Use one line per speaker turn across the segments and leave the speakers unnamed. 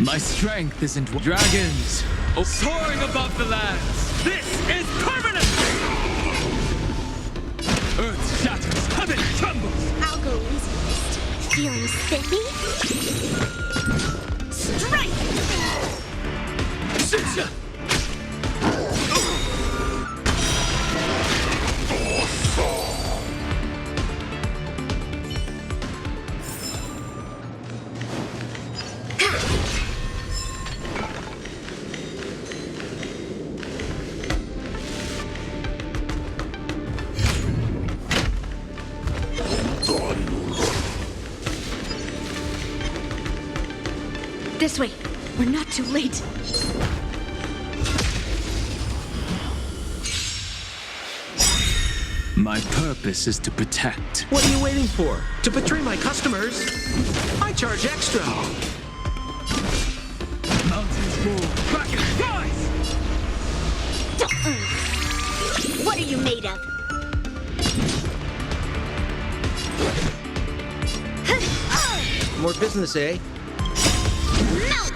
My strength isn't dragons. Oh, soaring above the lands. This is permanent. Earth shatters, heaven trembles.
I'll go easy, Mist. Feeling spiffy? Strike!
Shinsha!
This way. We're not too late.
My purpose is to protect.
What are you waiting for? To betray my customers? I charge extra.
Mountains move. Kraken rise!
What are you made of?
More business, eh?
Melt!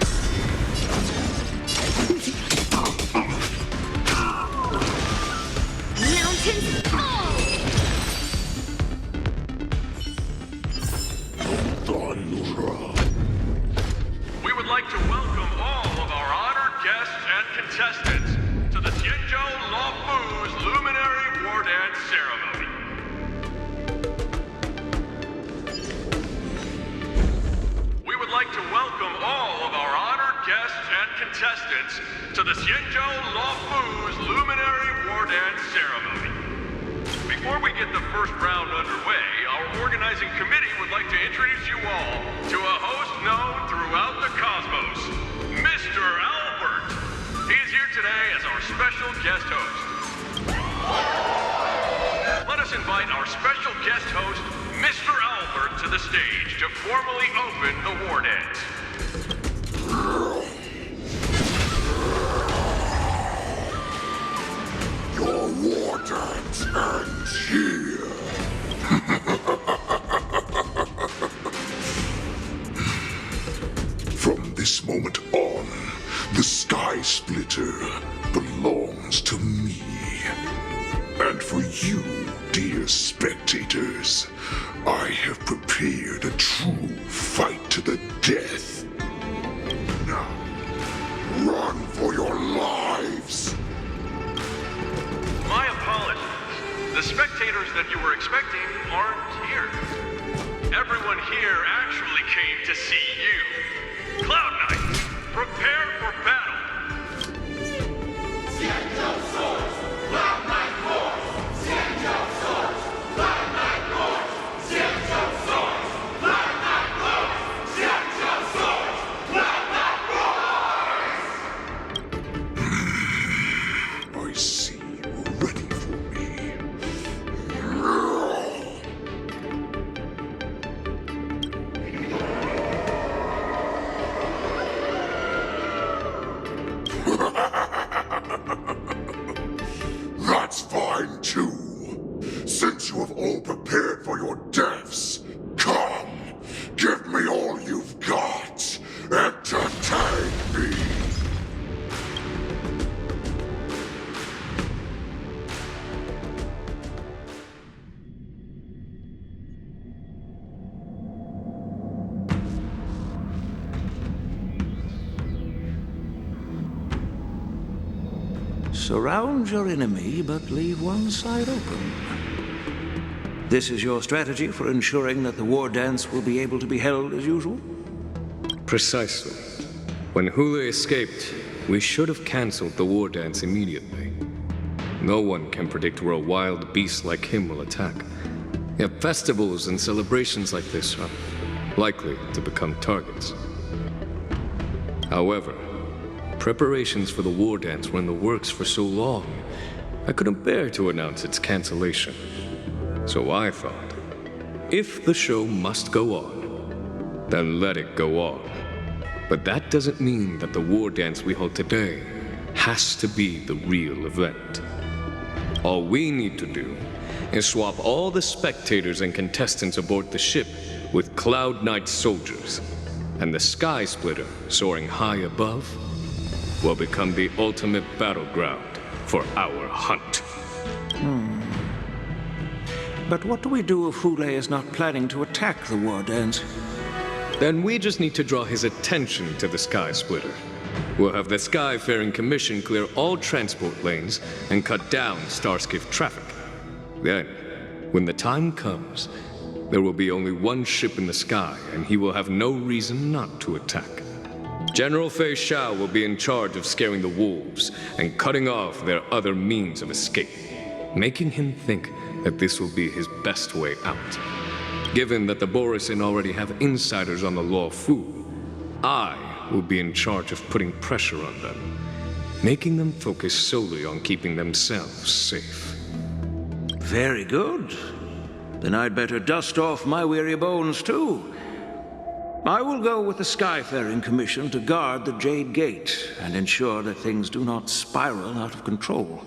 Mountains fall!
We would like to welcome all of our honored guests and contestants to the Xianzhou Luofu's Luminary Wardance Ceremony. We would like to welcome all of our honored guests and contestants to the Xianzhou Luofu's Luminary Wardance Ceremony. Before we get the first round underway, our organizing committee would like to introduce you all to a host known throughout the cosmos, Mr. Albert. He is here today as our special guest host. Let us invite our special guest host, Mr. Albert, to the stage to formally open the war dance.
Your war dance ends here. From this moment on, the Skysplitter belongs to me. And for you, dear spectators, I have prepared a true fight to the death. Now, run for your lives!
My apologies. The spectators that you were expecting aren't here. Everyone here actually came to see you. Cloud Knight, prepare for battle.
Xianzhou swords, Cloud Knight roars. Xianzhou swords, Cloud Knight roars. Xianzhou swords, Cloud Knight roars. Xianzhou swords, Cloud Knight roars. I see you're ready for me. That's fine too. Since you have all prepared for your deaths, come, give me all you've got. Entertain me.
Surround your enemy, but leave one side open. This is your strategy for ensuring that the war dance will be able to be held as usual?
Precisely. When Hoolay escaped, we should have cancelled the war dance immediately. No one can predict where a wild beast like him will attack. Yet festivals and celebrations like this are likely to become targets. However, preparations for the war dance were in the works for so long, I couldn't bear to announce its cancellation. So I thought, if the show must go on, then let it go on. But that doesn't mean that the war dance we hold today has to be the real event. All we need to do is swap all the spectators and contestants aboard the ship with Cloud Knight soldiers. and the Skysplitter, soaring high above, will become the ultimate battleground for our hunt.
But what do we do if Hoolay is not planning to attack the Wardance?
Then we just need to draw his attention to the Skysplitter. We'll have the Skyfaring Commission clear all transport lanes and cut down Starskiff traffic. Then, when the time comes, there will be only one ship in the sky, and he will have no reason not to attack. General Fei Xiao will be in charge of scaring the wolves and cutting off their other means of escape, making him think that this will be his best way out. Given that the Borisin already have insiders on the Luofu, I will be in charge of putting pressure on them, making them focus solely on keeping themselves safe.
Very good. Then I'd better dust off my weary bones, too. I will go with the Skyfaring Commission to guard the Jade Gate and ensure that things do not spiral out of control.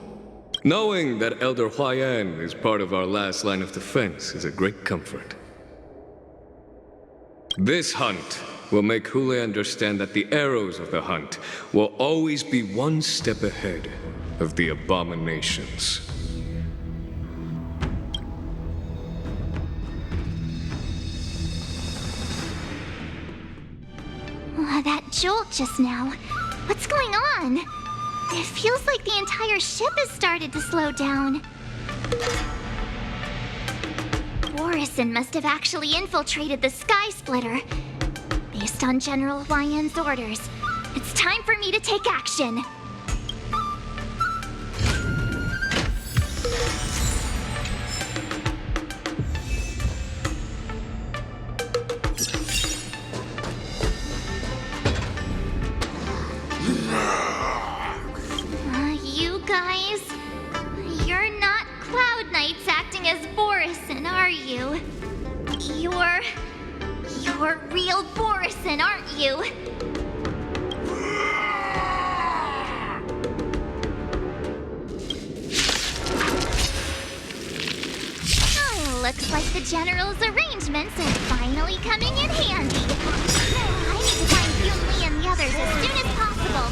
Knowing that Elder Huayan is part of our last line of defense is a great comfort. This hunt will make Hoolay understand that the arrows of the hunt will always be one step ahead of the abominations.
That jolt just now. What's going on? It feels like the entire ship has started to slow down. Borisin must have actually infiltrated the Skysplitter. Based on General Huayan's orders, it's time for me to take action. You guys, you're not Cloud Knights acting as Borisin, are you? You're real Borisin, aren't you? Oh, looks like the General's arrangements are finally coming in handy. I need to find Yunli and the others as soon as possible.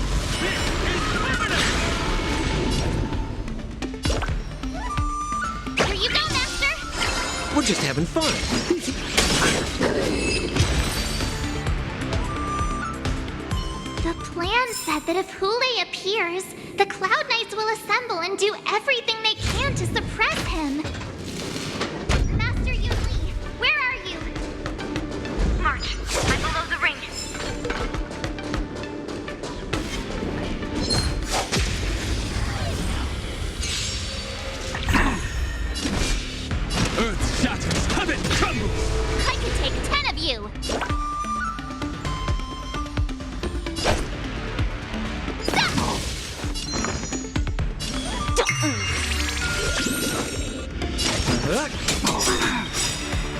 Here you go, Master!
We're just having fun.
The plan said that if Hoolay appears, the Cloud Knights will assemble and do everything they can to suppress him. Master Yunli, where are you?
March, I'm below the ring.
Earth shatters, heaven trembles!
I could take 10 of you.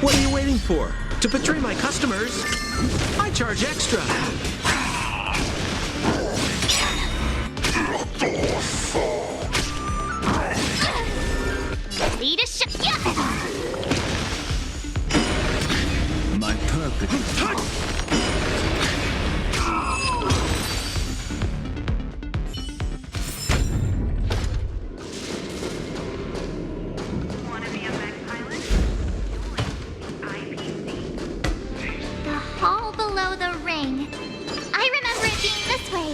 What are you waiting for? To betray my customers? I charge extra.
Ready to shoot ya!
My purpose.
Want to be a mech pilot? IPC.
The hall below the ring. I remember it being this way.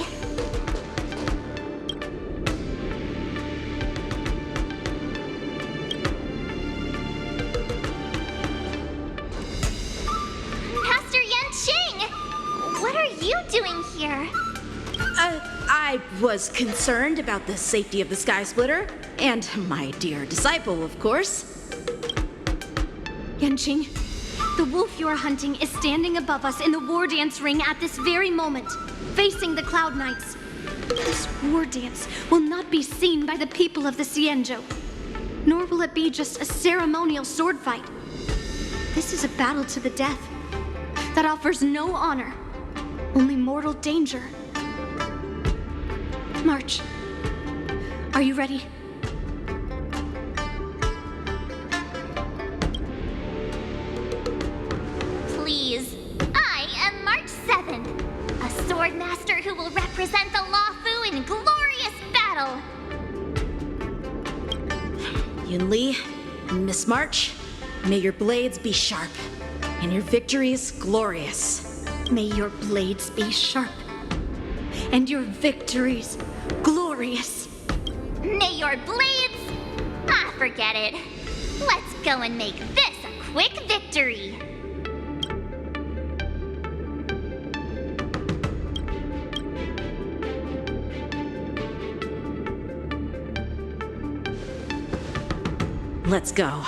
Master Yanqing! What are you doing here?
I was concerned about the safety of the Skysplitter, and my dear disciple, of course.
Yanqing, the wolf you are hunting is standing above us in the Wardance ring at this very moment, facing the Cloud Knights. This Wardance will not be seen by the people of the Xianzhou, nor will it be just a ceremonial sword fight. This is a battle to the death that offers no honor, only mortal danger. March. Are you ready?
Please. I am March 7th. represent the Luofu in glorious battle!
Yunli, Miss March, may your blades be sharp, and your victories glorious.
May your blades be sharp, and your victories glorious.
May your blades... Ah, forget it. Let's go and make this a quick victory.
Let's go.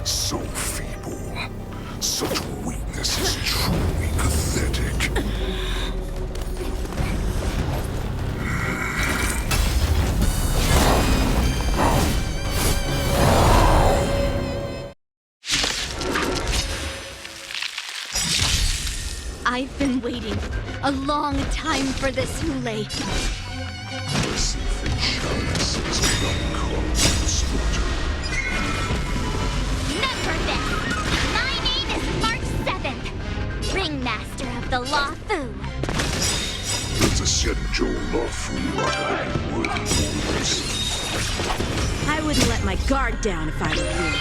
So feeble. Such weakness is truly pathetic.
I've been waiting a long time for this, Hoolay.
Remember this! My name is March 7th, Ringmaster of the Luofu.
Does the Xianzhou Luofu not have any worthy warriors?
I wouldn't let my guard down if I were you.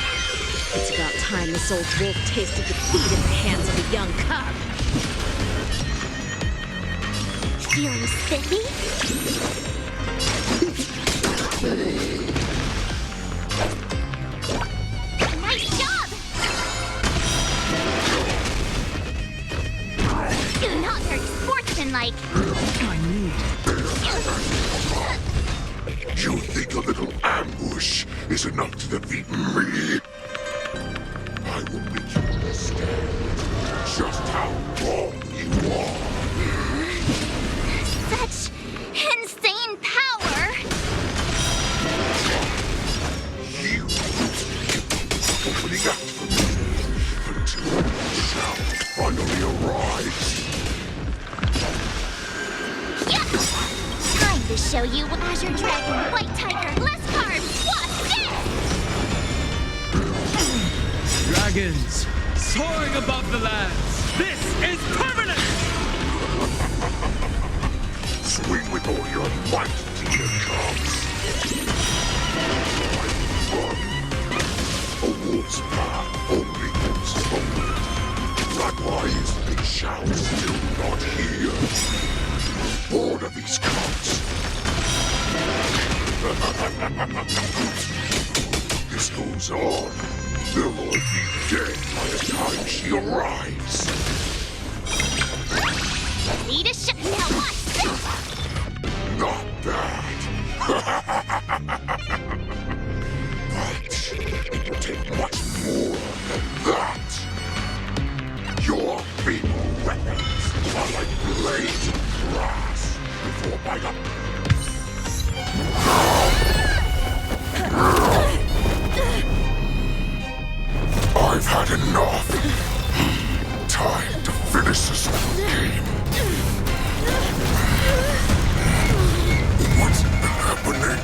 It's about time this old wolf tasted defeat in the hands of a young cub.
Feeling spiffy? Nice job! Not very sportsmanlike.
You think a little ambush is enough to defeat me? I will make you understand just how wrong you are.
Such insane power!
You opening up for me until the shout finally arrives.
Yeah! Time to show you Azure Dragon, White Tiger, less carbs, what's this?
Dragons, soaring above the lands. This is permanent!
Swing with all your might, dear cubs. A wolf's path only goes forward. Likewise, they shall still not hear. Bored of these cubs. This goes on. They'll all be dead by the time she arrives.
Need a shot. Now watch this!
Not bad. But it will take much more than that. Your feeble weapons are like blades of grass before my I've had enough. Time to finish this game. What's happening?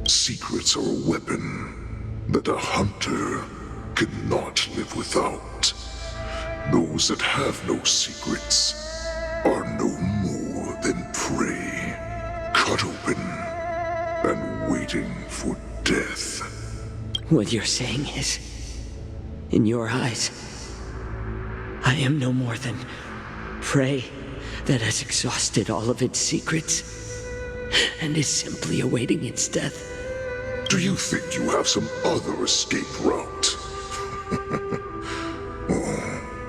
Secrets are a weapon that a hunter cannot live without. Those that have no secrets are no more than prey, cut open and waiting for death.
What you're saying is, in your eyes, I am no more than prey that has exhausted all of its secrets and is simply awaiting its death.
Do you think you have some other escape route?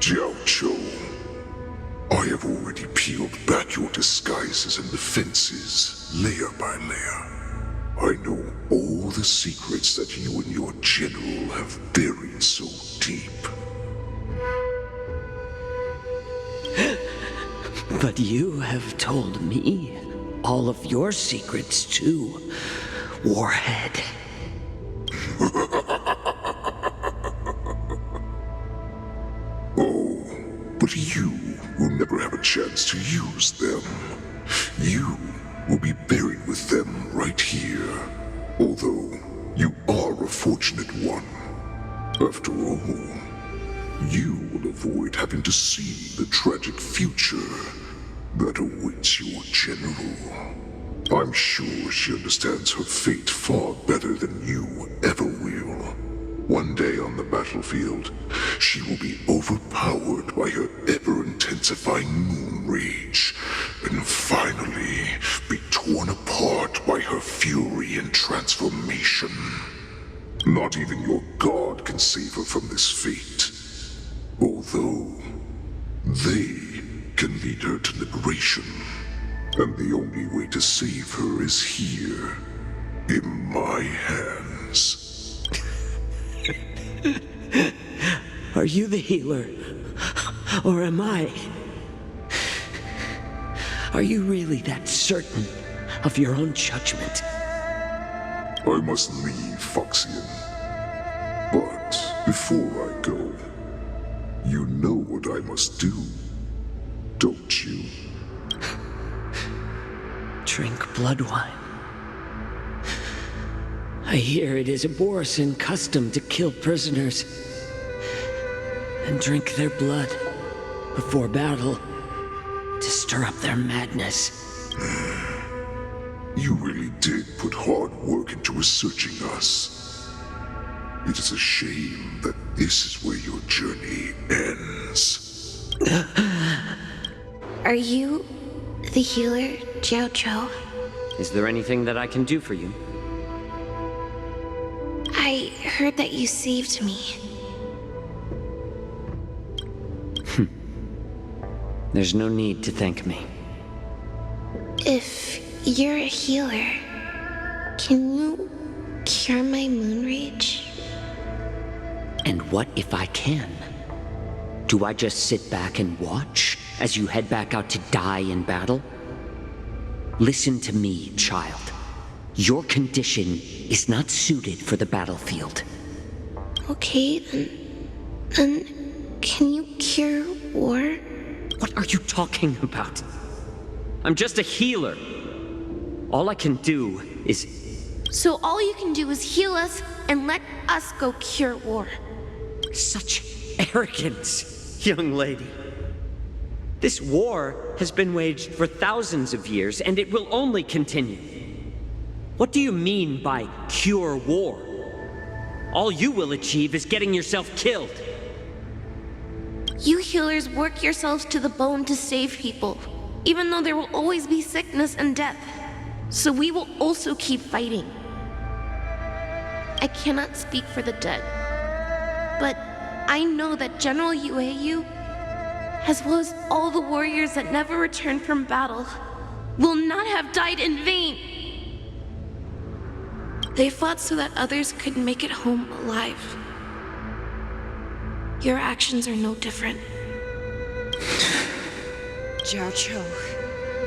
Xianzhou, I have already peeled back your disguises and defenses, layer by layer. I know all the secrets that you and your general have buried so deep.
But you have told me all of your secrets too, Warhead.
Oh, but you will never have a chance to use them. You will be buried with them right here. Although, you are a fortunate one. After all, you will avoid having to see the tragic future that awaits your general. I'm sure she understands her fate far better than you ever will. One day on the battlefield, she will be overpowered by her ever-intensifying moon rage, and finally be torn apart by her fury and transformation. Not even your god can save her from this fate. Although, they can lead her to liberation. And the only way to save her is here, in my hands.
Are you the healer? Or am I? Are you really that certain of your own judgment?
I must leave, Foxian. But before I go, you know what I must do, don't you?
Drink blood wine. I hear it is a Borisan custom to kill prisoners and drink their blood before battle to stir up their madness.
You really did put hard work into researching us. It is a shame that this is where your journey ends.
Are you the healer, Xianzhou?
Is there anything that I can do for you?
I heard that you saved me.
There's no need to thank me.
If you're a healer, can you cure my moon rage?
And what if I can? Do I just sit back and watch as you head back out to die in battle? Listen to me, child. Your condition is not suited for the battlefield.
Okay, then can you cure war?
What are you talking about? I'm just a healer. All I can do is...
So all you can do is heal us and let us go cure war.
Such arrogance, young lady. This war has been waged for thousands of years, and it will only continue. What do you mean by cure war? All you will achieve is getting yourself killed.
You healers work yourselves to the bone to save people, even though there will always be sickness and death. So we will also keep fighting. I cannot speak for the dead, but I know that General Yueyu, as well as all the warriors that never returned from battle, will not have died in vain. They fought so that others could make it home alive. Your actions are no different.
Xianzhou,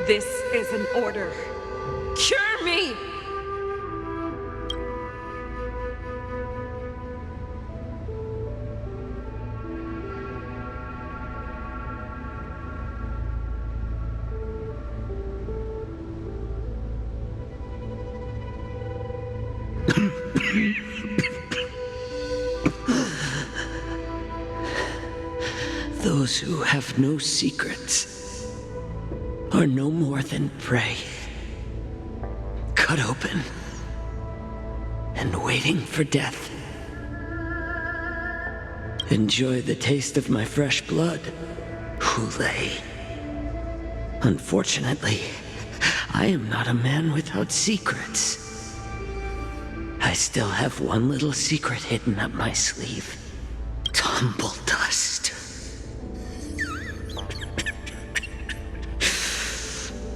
this is an order. Cure me!
Those who have no secrets are no more than prey, cut open and waiting for death. Enjoy the taste of my fresh blood, Hoolay. Unfortunately, I am not a man without secrets. I still have one little secret hidden up my sleeve. Tumble dust.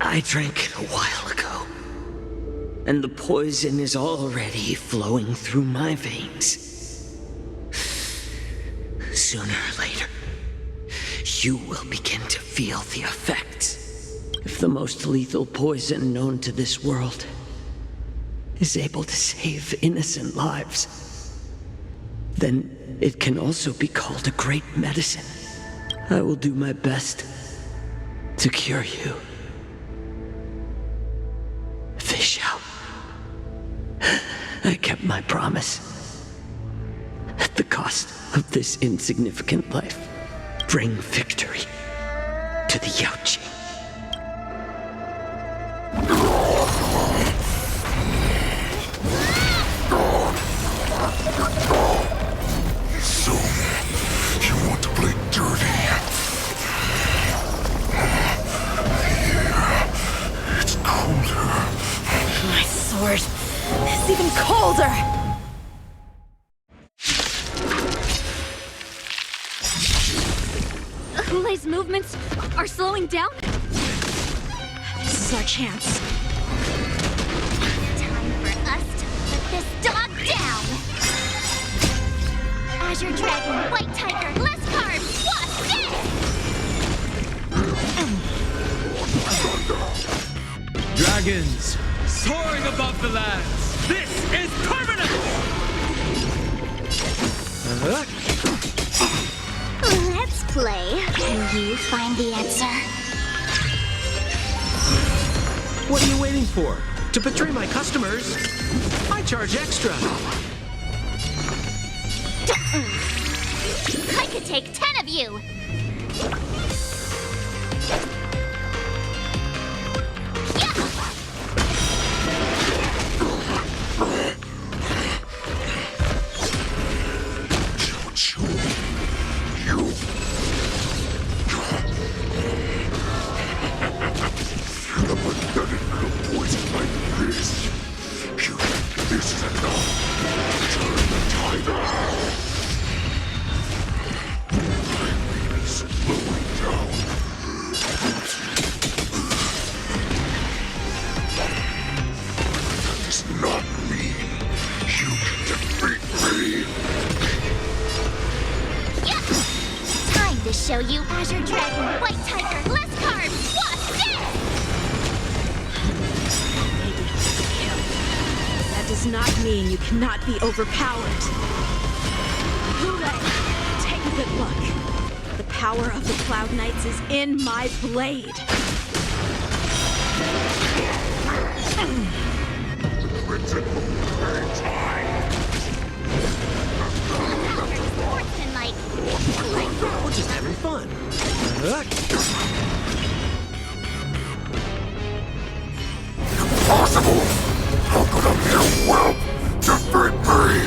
I drank it a while ago, and the poison is already flowing through my veins. Sooner or later, you will begin to feel the effects. the most lethal poison known to this world is able to save innocent lives, then it can also be called a great medicine. I will do my best to cure you. Fish out. I kept my promise. At the cost of this insignificant life, bring victory to the Yaoqing.
So, you want to play dirty? Yeah, it's colder.
My sword is even colder!
Hoolay's movements are slowing down?
This is our chance.
Time for us to put this dog down! Azure Dragon, White Tiger, less carbs, watch this!
Dragons, soaring above the lands. This is permanent!
Let's play. Can you find the answer?
What are you waiting for? To betray my customers? I charge extra.
I could take 10 of you! Show you Azure Dragon, White Tiger, less carbs, watch this!
That does not mean you cannot be overpowered. Hoolay, take a good look. The power of the Cloud Knights is in my blade.
We're just having fun.
Impossible! How could a mere whelp defeat me?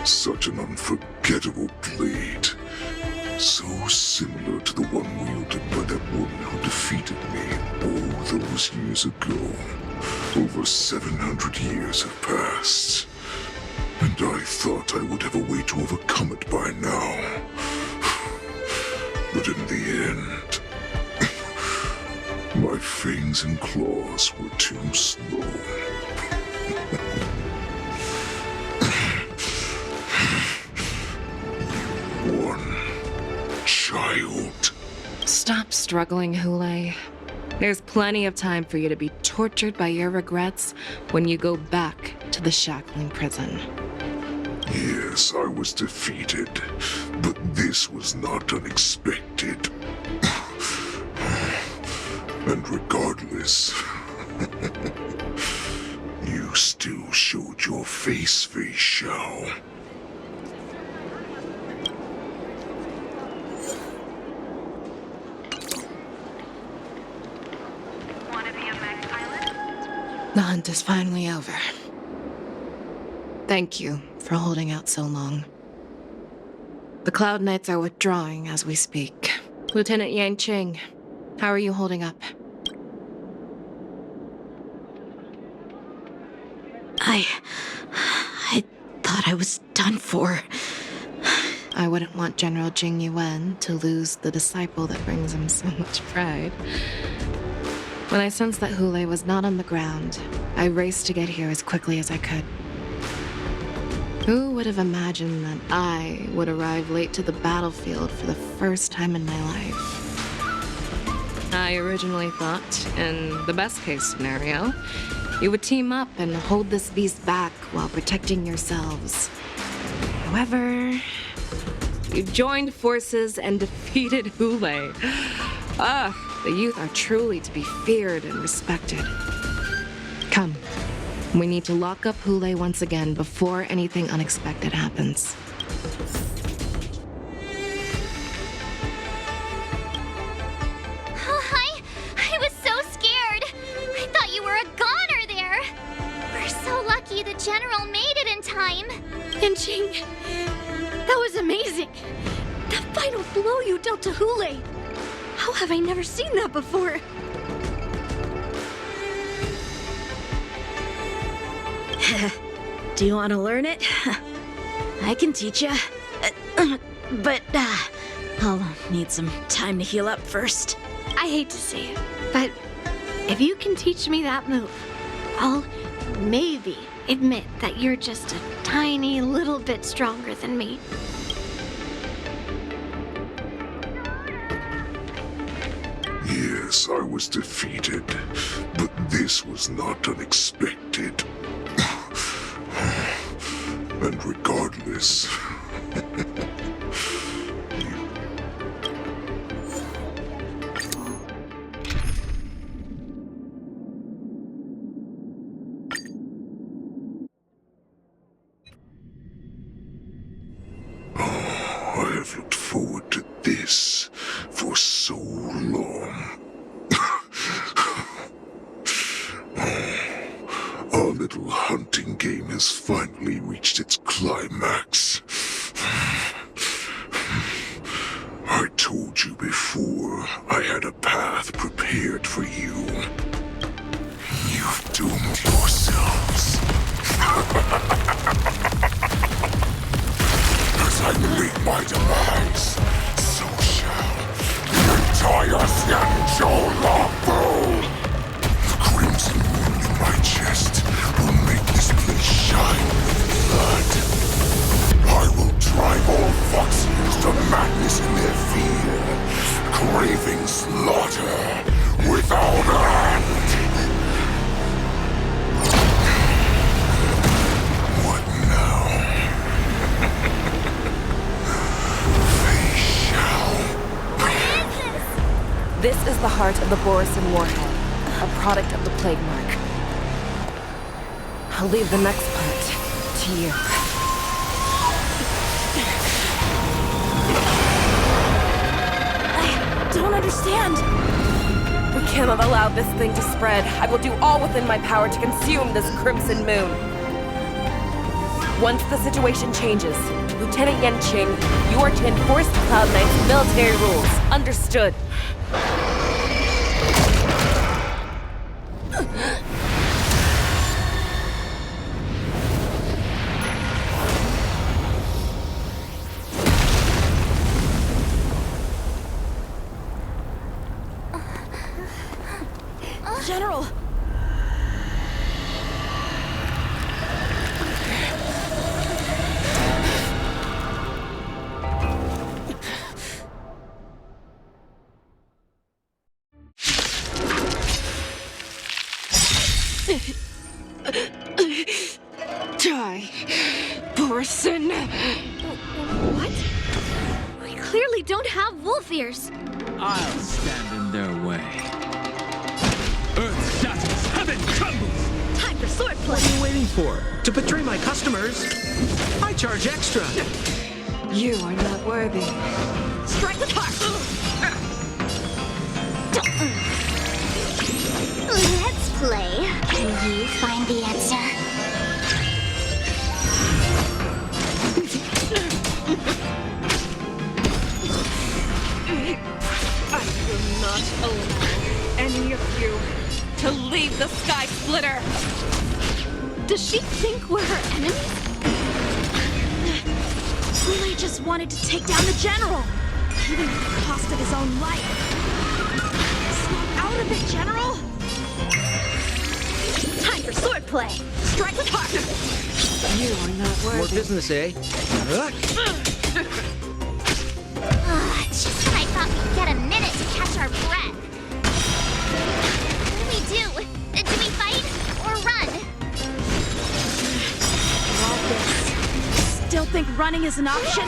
Such an unforgettable blade. So similar to the one wielded by that woman who defeated me all those years ago. Over 700 years have passed. And I thought I would have a way to overcome it by now. But in the end, my fangs and claws were too slow. Child.
Stop struggling, Hoolay. There's plenty of time for you to be tortured by your regrets when you go back to the shackling prison.
Yes, I was defeated, but this was not unexpected. And regardless, you still showed your face, Xianzhou.
Want to be a Max Pilot?
The hunt is finally over. Thank you for holding out so long. The Cloud Knights are withdrawing as we speak. Lieutenant Yanqing, how are you holding up?
I thought I was done for.
I wouldn't want General Jing Yuan to lose the disciple that brings him so much pride. When I sensed that Hoolay was not on the ground, I raced to get here as quickly as I could. Who would have imagined that I would arrive late to the battlefield for the first time in my life? I originally thought, in the best-case scenario, you would team up and hold this beast back while protecting yourselves. However, you joined forces and defeated Hoolay. The youth are truly to be feared and respected. Come, we need to lock up Hoolay once again before anything unexpected happens.
Oh, I was so scared. I thought you were a goner there. We're so lucky the General made it in time.
Yanqing, that was amazing. That final blow you dealt to Hoolay. How have I never seen that before?
Do you want to learn it? I can teach you. But I'll need some time to heal up first.
I hate to say it, but if you can teach me that move, I'll maybe admit that you're just a tiny little bit stronger than me.
Yes, I was defeated, but this was not unexpected. And regardless... I have looked forward to this for so long. Our little hunting game has finally reached its climax. I told you before, I had a path prepared for you. You've doomed yourselves. As I meet my demise, so shall the entire Xianzhou Luofu. The crimson wound in my chest will make this place shine with blood. I will drive all Foxians to madness in their fear, craving slaughter without end. What now?
This is the heart of the Borisin Warhead, a product of the Plague Mark. I'll leave the next part to you. I don't understand. We cannot allow this thing to spread. I will do all within my power to consume this Crimson Moon. Once the situation changes, Lieutenant Yanqing, you are to enforce the Cloud Knight's military rules. Understood.
General!
Die, Borisin! What? We clearly don't have wolf ears.
I'll stand in their way. Earth shatters, heaven crumbles!
Time for sword
What are you waiting for? To betray my customers? I charge extra.
You are not worthy.
Strike with heart!
Let's play. Can you find the answer?
I will not allow any of you to leave the Skysplitter!
Does she think we're her enemies? Hoolay just wanted to take down the general, even at the cost of his own life. Snap out of it, General! Time for swordplay! Strike with heart!
You are not worthy.
More business, eh?
Just when I thought we'd get a minute to catch our breath. What do we do? Do we fight or run?
All this. Still think running is an option?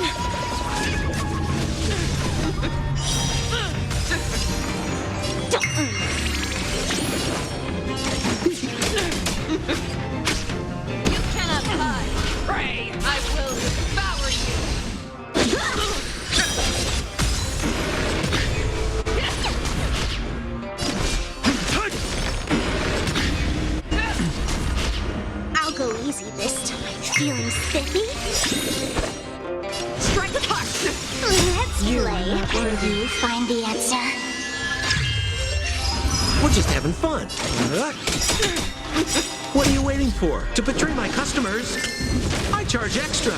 You cannot hide! Pray, I will devour you!
I'll go easy this time. Feeling spiffy?
Strike with heart!
Let's play. Can you find the answer?
We're just having fun. What are you waiting for? To betray my customers? I charge extra.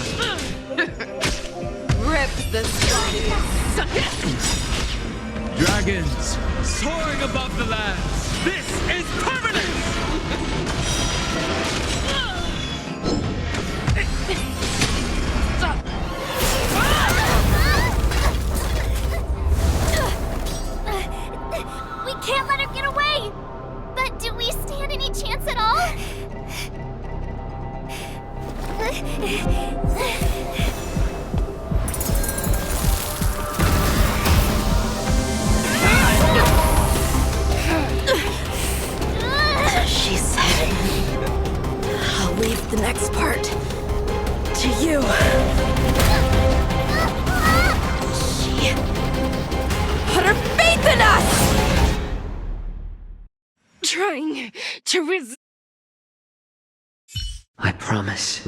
Rip the body!
Dragons, soaring above the lands. This is permanent!
We can't let her get away! But do we stand any chance at all?
She said, I'll leave the next part to you. She put her faith in us!
Trying to resist.
I promise.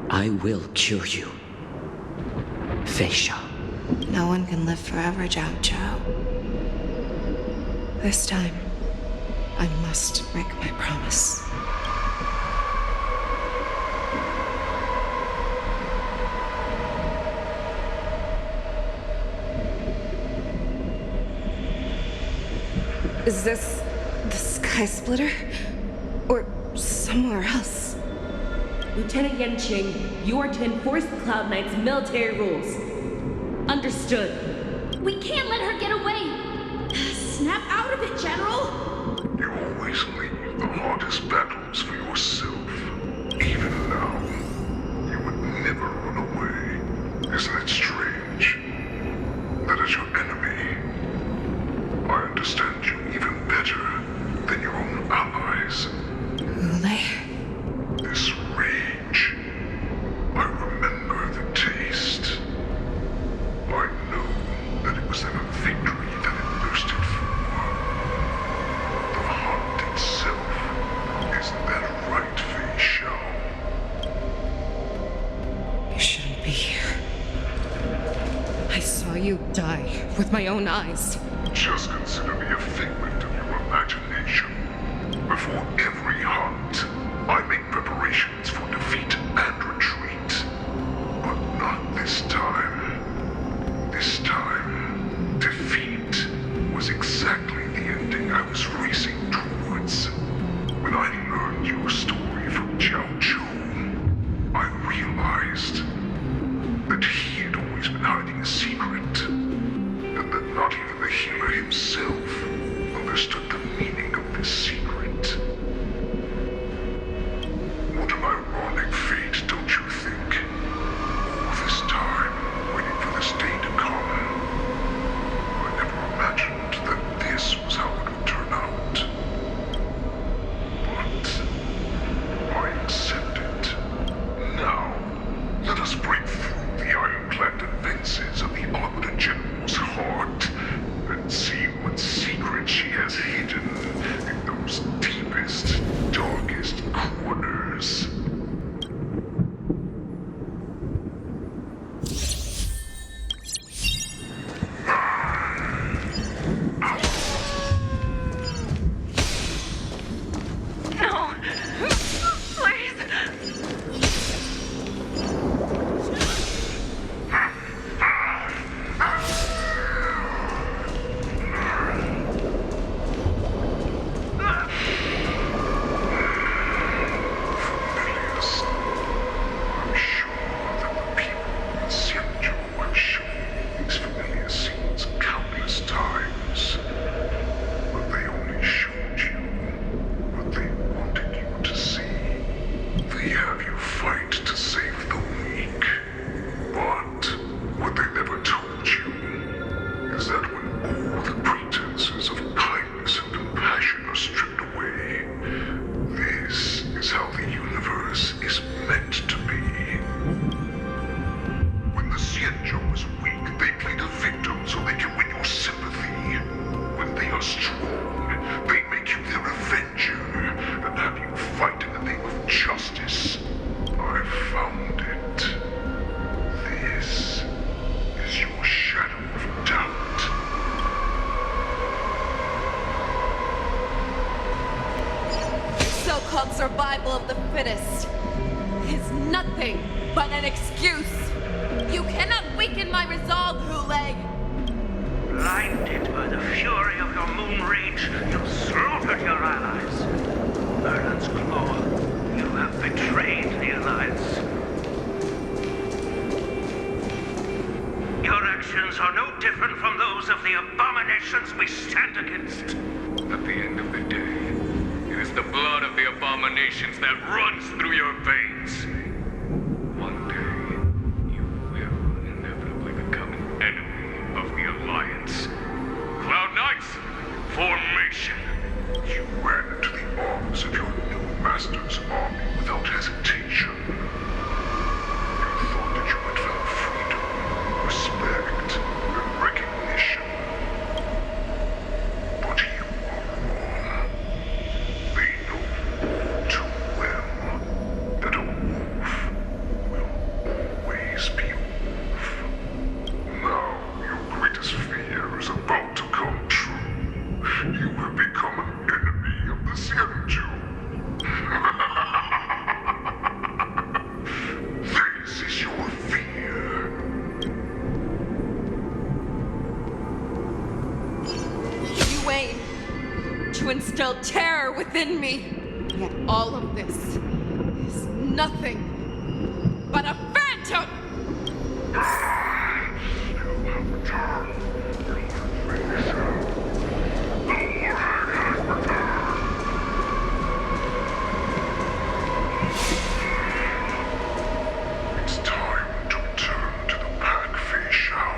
I will cure you. Feisha.
No one can live forever, Xianzhou. This time, I must break my promise. Is this the Skysplitter? Or somewhere else?
Lieutenant Yanqing, you are to enforce the Cloud Knight's military rules. Understood.
We can't let her get away!
Snap out of it, General!
You always leave the hardest battles for yourself. Even now, you would never run away. Isn't it strange? That is your enemy. I understand you even better than your own allies.
Hoolay?
This rage, I remember the taste. I know that it was never victory that it thirsted for. The hunt itself, isn't that right, Feisha?
You shouldn't be here. I saw you die with my own eyes.
Just consider me a figment of your imagination. Before every hunt, I make preparations for defeat and retreat. But not this time. This time, defeat was exactly the ending I was racing towards. When I learned your story from Xianzhou, I realized that he had always been hiding a secret, and that not even the healer himself understood the meaning of this secret. What an ironic fate, don't you think? All this time, waiting for this day to come. I never imagined that this was how it would turn out. But
Amidst is nothing but an excuse. You cannot weaken my resolve, Hoolay.
Blinded by the fury of your moon rage, you slaughtered your allies. Merlin's Claw, you have betrayed the Alliance. Your actions are no different from those of the abominations we stand against.
At the end of the day, it is the blood of the abominations that runs through your veins. One day, you will inevitably become an enemy of the Alliance. Cloud Knights, formation!
You ran into the arms of your new master's army without hesitation. You thought that you had found freedom, respect, and recognition. But you are wrong. They know all too well that a wolf will always be a wolf. Now your greatest fear is about to come true. You have become an enemy of the Xianzhou. This is your fear.
You aim to instill terror within me, yet all of this is nothing but a phantom!
You have returned. It's time to return to the pack, Xianzhou.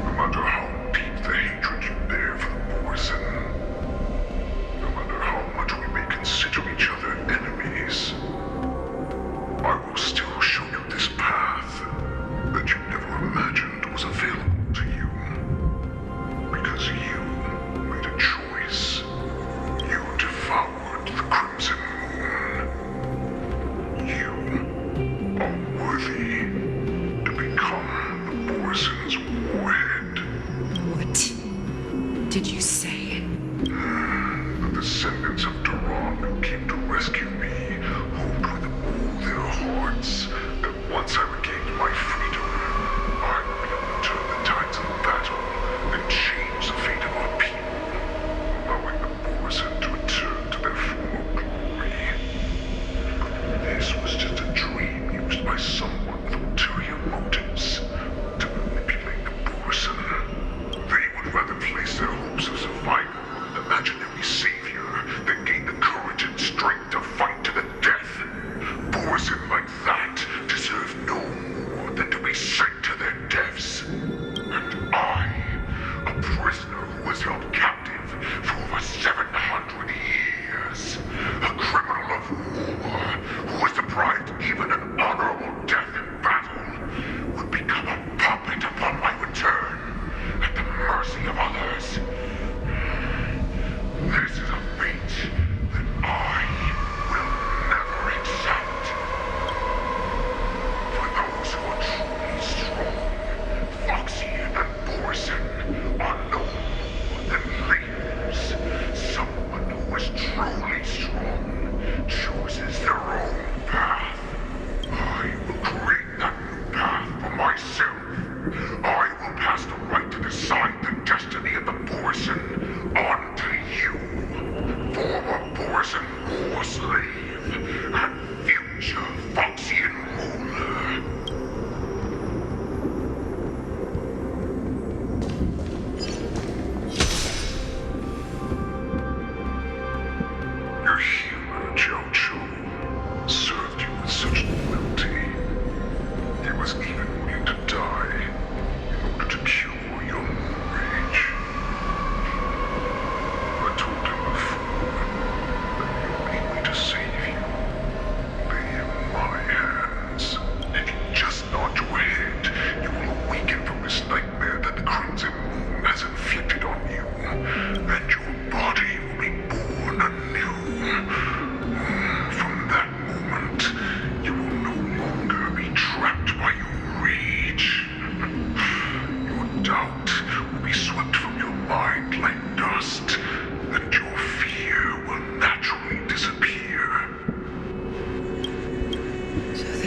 No matter how deep the hatred you bear for the poison, no matter how much we may consider each other enemies, I will still show you this path that you never imagined was available to you. Because you made a choice. You devoured the Crimson Moon. You are worthy to become the poison's warhead.
What did you say?
The descendants of Duran came to rescue me, hoped with all their hearts that once I regained my freedom, I would be able to turn the tides of battle and change the fate of our people, allowing the poison to return to their former glory. But this was just a dream used by someone with ulterior motives to manipulate the poison. They would rather place their hopes of survival on an imaginary savior than gain the courage and strength to fight to the death. Poison like that deserve no more than to be sent to their deaths. And I, a prisoner who was held captive for over 700 years, a criminal of war who was deprived even an honorable death in battle, would become a puppet upon my return, at the mercy of others. This is a fate that I will never accept.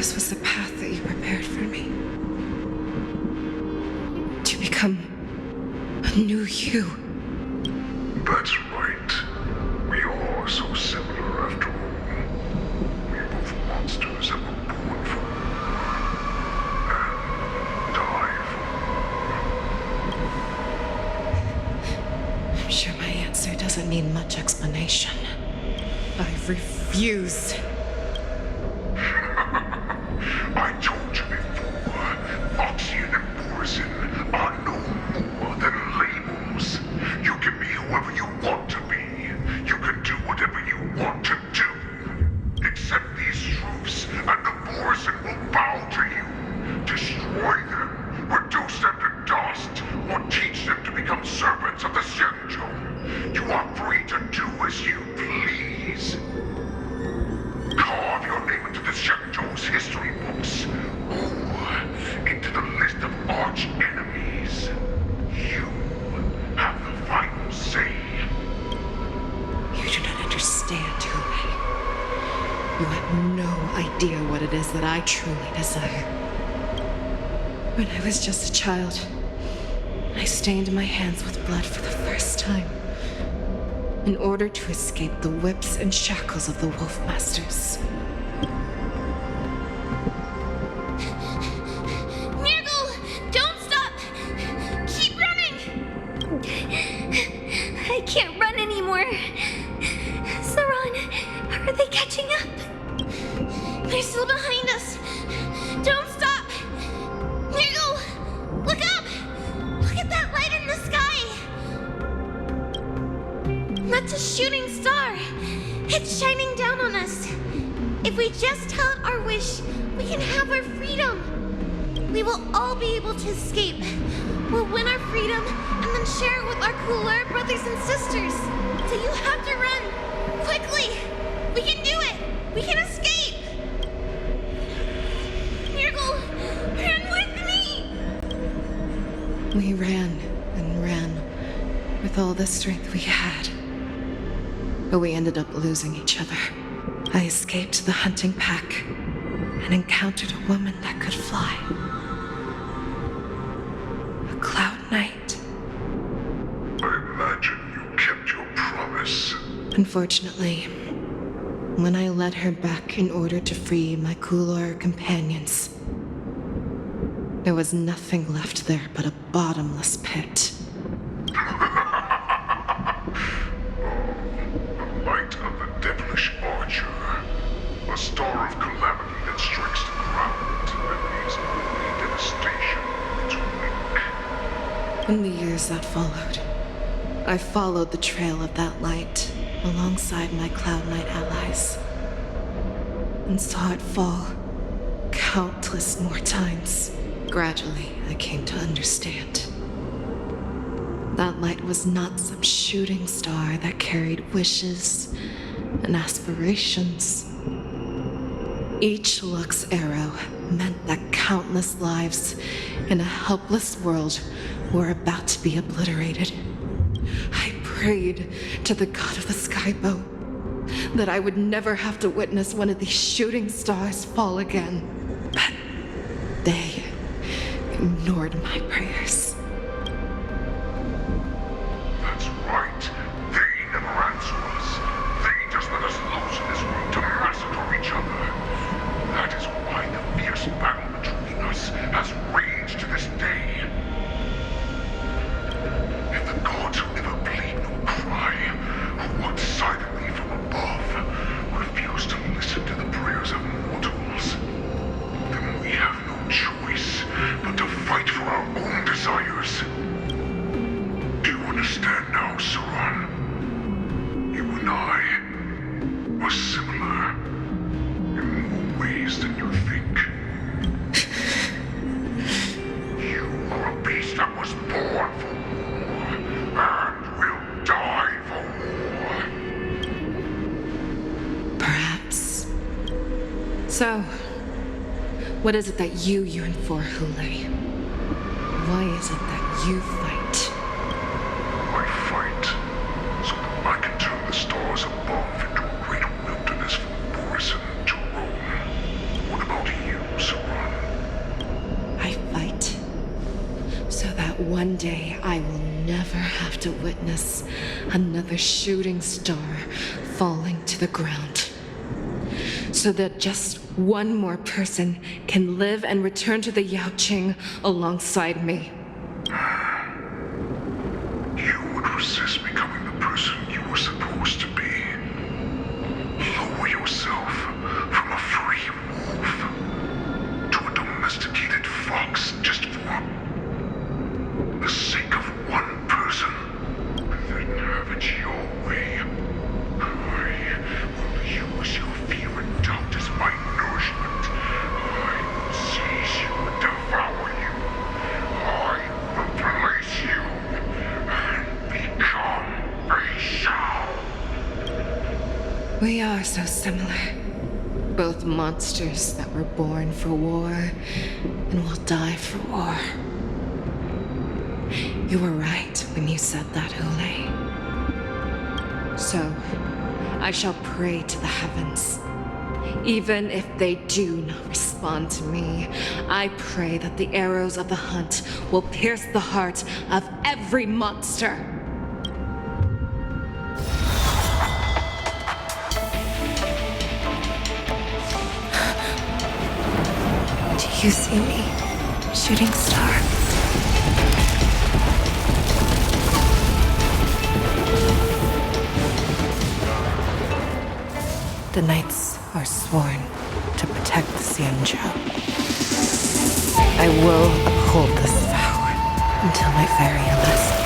this was the path that you prepared for me. To become a new you.
That's right. We are so similar after all. We're both monsters that were born for war and die for war.
I'm sure my answer doesn't need much explanation. I refuse.
I told you before, Oxygen and Borison are no more than labels. You can be whoever you want to be. You can do whatever you want to do. Accept these truths, and the Borison will bow to you. Destroy them, reduce them to dust, or teach them to become servants of the Xianzhou. You are free to do as you please. Carve your name into the Xianzhou's history books, or into the list of arch enemies. You have the final say.
You do not understand, Hoolay. You have no idea what it is that I truly desire. When I was just a child, I stained my hands with blood for the first time, in order to escape the whips and shackles of the Wolfmasters.
Nurgle! Don't stop! Keep running! I can't run anymore. Saran, are they catching up? They're still behind us. Don't stop! Nurgle! Look up! Look at that light in the sky! That's a shooting star. It's shining down on us. If we just tell it our wish, we can have our freedom. We will all be able to escape. We'll win our freedom and then share it with our cooler brothers and sisters. So you have to run. Quickly! We can do it! We can escape! Nurgle, run with me!
We ran and ran with all the strength we had. But we ended up losing each other. I escaped the hunting pack and encountered a woman that could fly. A Cloud Knight.
I imagine you kept your promise.
Unfortunately, when I led her back in order to free my Coulor companions, there was nothing left there but a bottomless pit.
Light of the devilish archer. A star of calamity that strikes the ground and leaves only devastation to wake.
In the years that followed, I followed the trail of that light alongside my Cloud Knight allies, and saw it fall countless more times. Gradually, I came to understand. That light was not some shooting star that carried wishes and aspirations. Each Lux arrow meant that countless lives in a helpless world were about to be obliterated. I prayed to the god of the skybow that I would never have to witness one of these shooting stars fall again. But they ignored my prayers.
That's right. They never answer us. They just let us loose in this world to massacre each other. That is why the fierce battle between us has raged to this day. If the gods who never bleed nor cry, who walk silently from above, refuse to listen to the prayers of mortals, then we have no choice but to fight for our own desires. Do you understand now, Saran? You and I are similar in more ways than you think. You are a beast that was born for war and will die for war.
Perhaps. So, what is it that you yearn for, Hoolay? Why is it that you fight?
I fight so that I can turn the stars above into a great wilderness for Borison to roam. What about you?
one day I will never have to witness another shooting star falling to the ground. So that just one more person can live and return to the Yaoqing alongside me.
You would resist becoming the person you were supposed to be. Lower yourself from a free wolf to a domesticated fox just for the sake of one person. Then have it your way. I will use your fear and doubt as my nourishment. I will seize you and devour you. I will place you and become a shell.
We are so similar. Both monsters that were born for war and will die for war. You were right when you said that, Hoolay. So, I shall pray to the heavens. Even if they do not respond to me, I pray that the arrows of the hunt will pierce the heart of every monster. Do you see me, shooting star? The knights are sworn to protect the Xianzhou. I will uphold this vow until my very last day.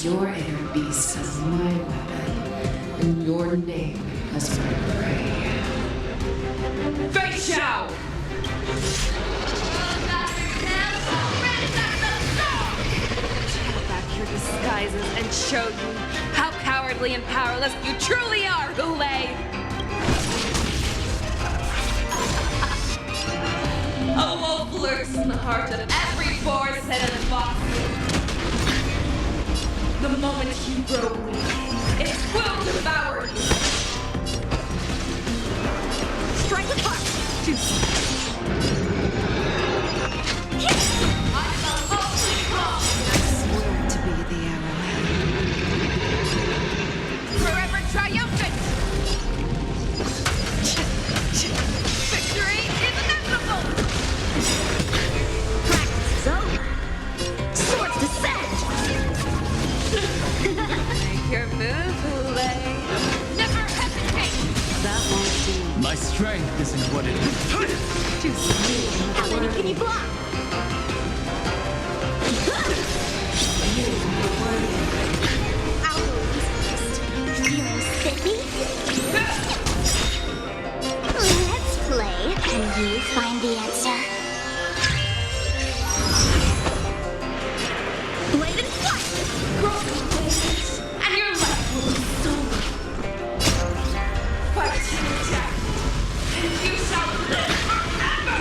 Your inner beast as my weapon, and your name as my prey.
Face Xiao!
Take back your disguises and show you how cowardly and powerless you truly are, Hoolay! A wolf lurks in the heart of every boar set in a box. The moment you grow weak, it will devour you! Strike the heart! I'm a holy calm!
I swear to be the arrowhead.
Forever triumphant! Victory is inevitable!
Practice is over. Swords descend!
Your move, Hoolay. Never hesitate!
That won't do.
My strength isn't what it is.
How many can you block? I'll go first. Feeling spiffy? Let's play. Can you find the answer? Blade and flight!
And your life will be stolen. Fight to the death, and you shall live forever!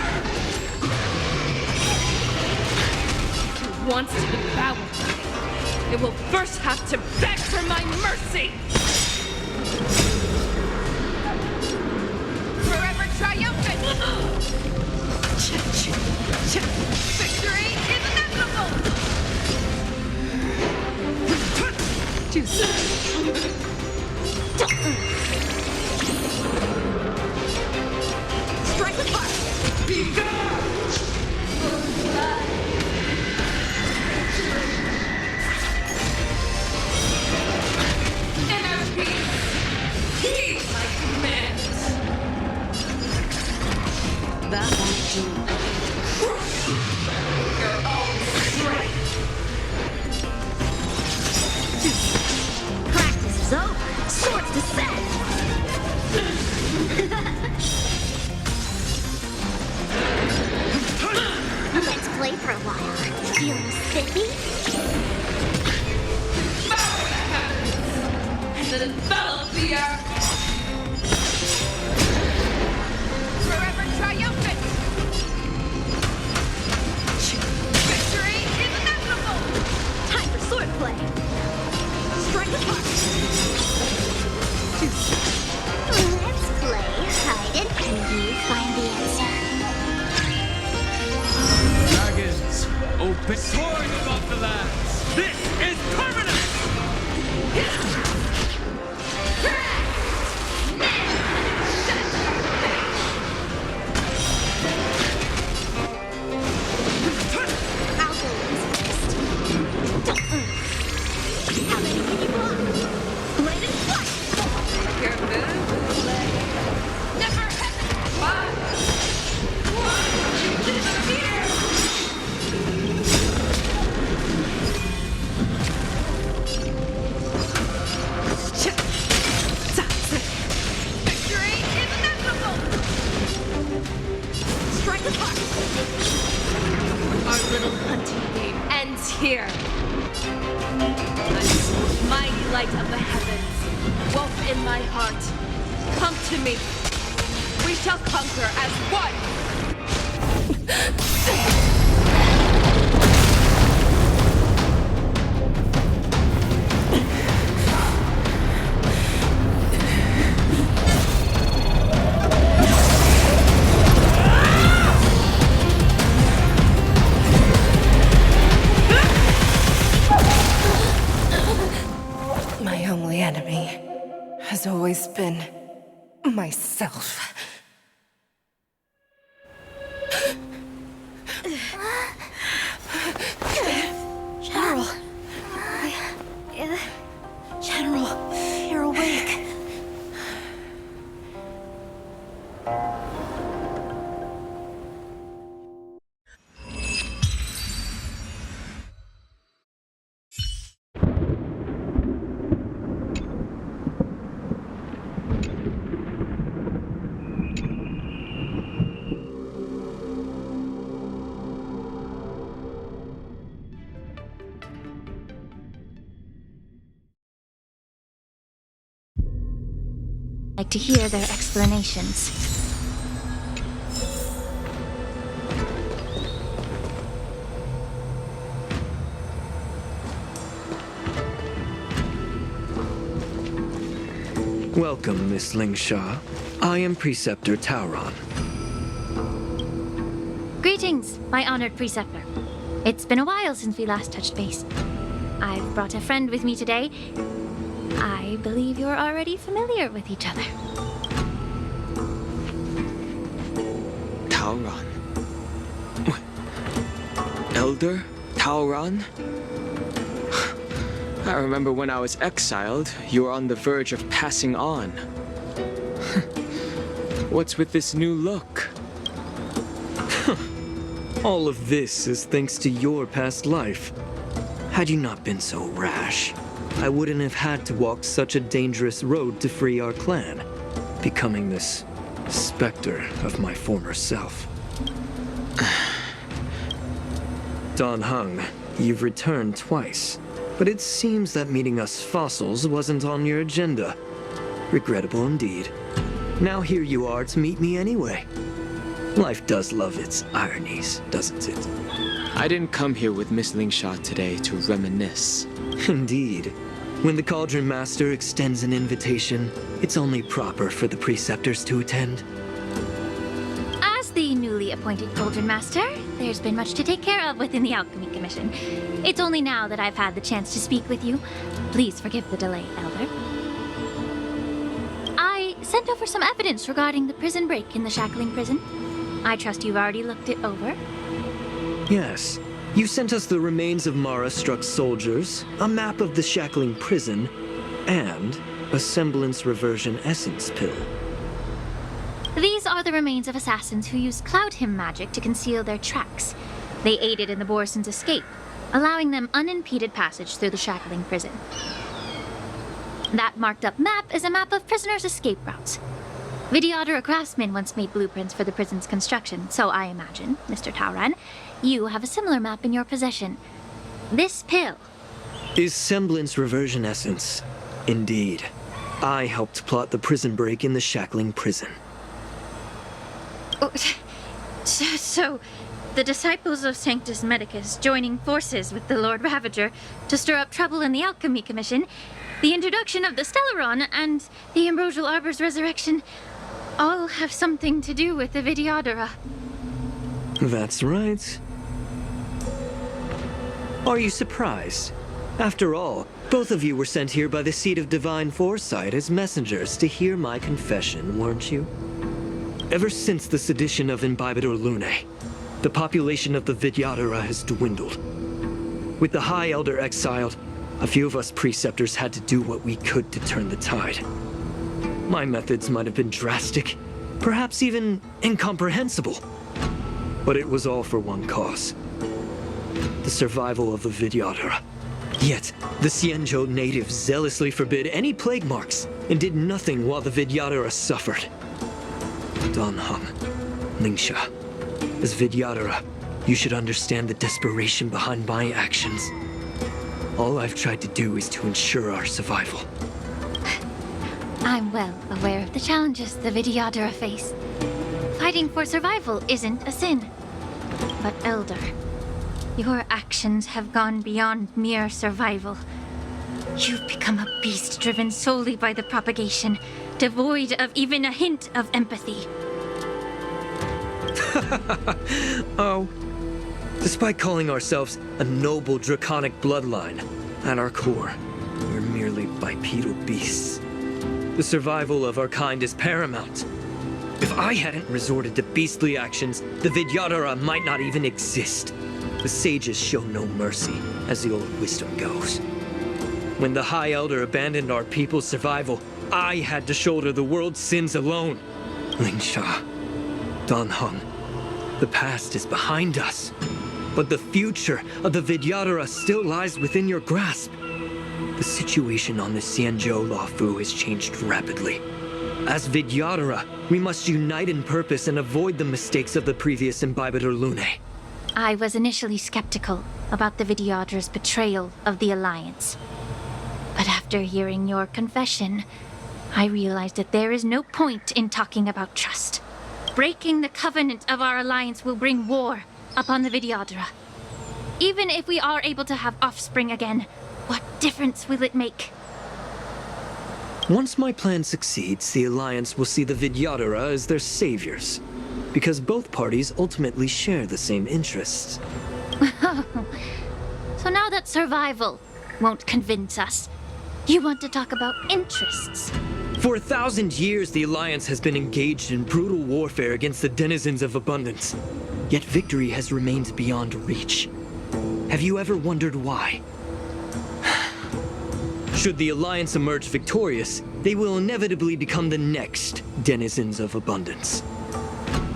If it wants to devour me, it will first have to beg for my mercy! Forever triumphant! Victory is inevitable! Too soon. Strike the heart! Be gone! Inner peace! Heed my command!
That won't do.
Your own strength!
play. Strike apart.
Let's play hide and you find the answer.
Dragons, open, soaring above the lands. This is permanent!
I'll go first. How many can you block? Blade and flush!
Your move, Hoolay. Never hesitate. 5, 1, disappear! Victory is inevitable!
Strike apart.
Our little hunting game ends here. The mighty light of the heavens, wolf in my heart, come to me. We shall conquer as one.
My only enemy has always been myself.
General. General, you're awake. Like to hear their explanations.
Welcome, Miss Lingsha. I am Preceptor Tauron.
Greetings, my honored preceptor. It's been a while since we last touched base. I've brought a friend with me today. I believe you're already familiar with each other.
Tauron. Elder Tauron? I remember when I was exiled, you were on the verge of passing on. What's with this new look? All of this is thanks to your past life. Had you not been so rash, I wouldn't have had to walk such a dangerous road to free our clan, becoming this specter of my former self. Dan Heng, you've returned twice, but it seems that meeting us fossils wasn't on your agenda. Regrettable indeed. Now here you are to meet me anyway. Life does love its ironies, doesn't it?
I didn't come here with Miss Lingsha today to reminisce.
Indeed. When the Cauldron Master extends an invitation, it's only proper for the preceptors to attend.
As the newly appointed Cauldron Master, there's been much to take care of within the Alchemy Commission. It's only now that I've had the chance to speak with you. Please forgive the delay, Elder. I sent over some evidence regarding the prison break in the Shackling Prison. I trust you've already looked it over.
Yes. You sent us the remains of Mara-struck soldiers, a map of the Shackling Prison, and a semblance reversion essence pill.
These are the remains of assassins who used Cloud Hymn magic to conceal their tracks. They aided in the Borison's escape, allowing them unimpeded passage through the Shackling Prison. That marked-up map is a map of prisoners' escape routes. Vidyadhara, a craftsman, once made blueprints for the prison's construction, so I imagine, Mr. Tauron, you have a similar map in your possession. This pill
is semblance reversion essence. Indeed. I helped plot the prison break in the Shackling Prison.
So,
The disciples of Sanctus Medicus joining forces with the Lord Ravager to stir up trouble in the Alchemy Commission, the introduction of the Stellaron, and the Ambrosial Arbor's resurrection all have something to do with the Vidyadhara.
That's right. Are you surprised? After all, both of you were sent here by the Seat of Divine Foresight as messengers to hear my confession, weren't you? Ever since the sedition of Imbibitor Lunae, the population of the Vidyadhara has dwindled. With the High Elder exiled, a few of us preceptors had to do what we could to turn the tide. My methods might have been drastic, perhaps even incomprehensible. But it was all for one cause: the survival of the Vidyadhara. Yet, the Xianzhou natives zealously forbid any plague marks and did nothing while the Vidyadhara suffered. Dan Heng, Lingsha, as Vidyadhara, you should understand the desperation behind my actions. All I've tried to do is to ensure our survival.
I'm well aware of the challenges the Vidyadhara face. Fighting for survival isn't a sin. But Elder, your actions have gone beyond mere survival. You've become a beast driven solely by the propagation, devoid of even a hint of empathy.
Oh. Despite calling ourselves a noble draconic bloodline, at our core, we're merely bipedal beasts. The survival of our kind is paramount. If I hadn't resorted to beastly actions, the Vidyadhara might not even exist. The sages show no mercy, as the old wisdom goes. When the High Elder abandoned our people's survival, I had to shoulder the world's sins alone. Lingsha, Dan Heng, the past is behind us. But the future of the Vidyadhara still lies within your grasp. The situation on the Xianzhou Luofu has changed rapidly. As Vidyadhara, we must unite in purpose and avoid the mistakes of the previous Imbibitor Lunae.
I was initially skeptical about the Vidyadhara's betrayal of the Alliance. But after hearing your confession, I realized that there is no point in talking about trust. Breaking the covenant of our alliance will bring war upon the Vidyadhara. Even if we are able to have offspring again, what difference will it make?
Once my plan succeeds, the Alliance will see the Vidyadhara as their saviors, because both parties ultimately share the same interests.
So now that survival won't convince us, you want to talk about interests?
For 1,000 years, the Alliance has been engaged in brutal warfare against the denizens of abundance. Yet victory has remained beyond reach. Have you ever wondered why? Should the Alliance emerge victorious, they will inevitably become the next denizens of abundance.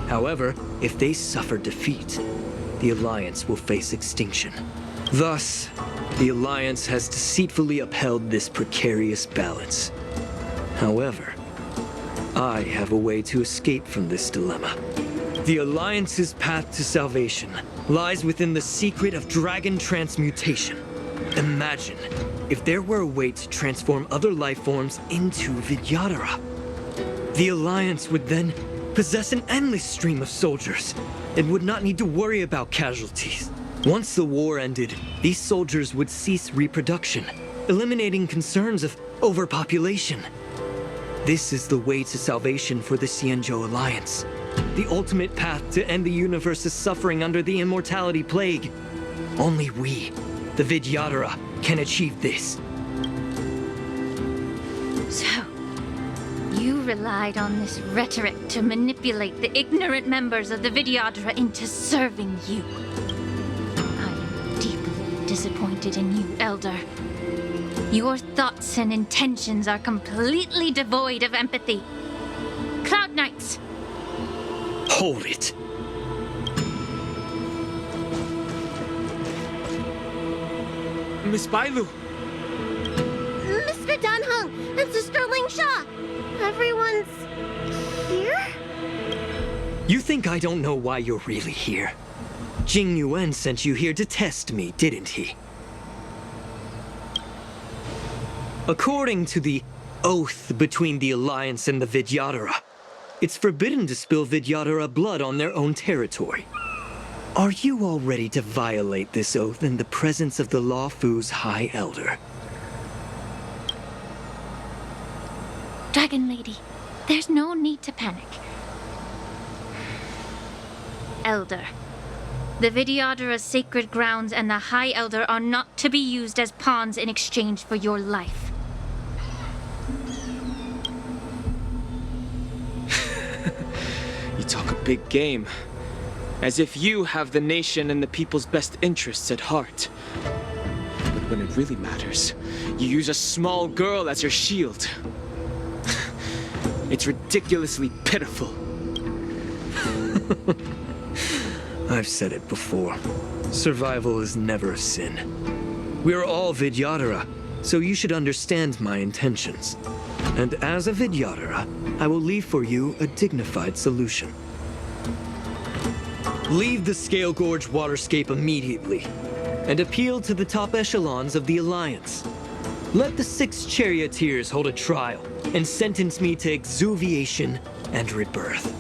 However, if they suffer defeat, the Alliance will face extinction. Thus, the Alliance has deceitfully upheld this precarious balance. However, I have a way to escape from this dilemma. The Alliance's path to salvation lies within the secret of dragon transmutation. Imagine if there were a way to transform other life forms into Vidyadhara. The Alliance would then possess an endless stream of soldiers and would not need to worry about casualties. Once the war ended, these soldiers would cease reproduction, eliminating concerns of overpopulation. This is the way to salvation for the Xianzhou Alliance. The ultimate path to end the universe's suffering under the immortality plague. Only we, the Vidyadhara, can achieve this.
So, you relied on this rhetoric to manipulate the ignorant members of the Vidyadhara into serving you. I am deeply disappointed in you, Elder. Your thoughts and intentions are completely devoid of empathy. Cloud Knights!
Hold it!
Miss Bailu!
Mr. Dan Heng and Sister Lingsha! Everyone's here?
You think I don't know why you're really here? Jing Yuan sent you here to test me, didn't he? According to the oath between the Alliance and the Vidyadhara, it's forbidden to spill Vidyadhara blood on their own territory. Are you all ready to violate this oath in the presence of the Luofu's High Elder?
Dragon Lady, there's no need to panic. Elder. The Vidyadhara's sacred grounds and the High Elder are not to be used as pawns in exchange for your life.
You talk a big game. As if you have the nation and the people's best interests at heart. But when it really matters, you use a small girl as your shield. It's ridiculously pitiful.
I've said it before. Survival is never a sin. We're all Vidyadhara, so you should understand my intentions. And as a Vidyadhara, I will leave for you a dignified solution. Leave the Scale Gorge waterscape immediately, and appeal to the top echelons of the Alliance. Let the 6 charioteers hold a trial, and sentence me to exuviation and rebirth.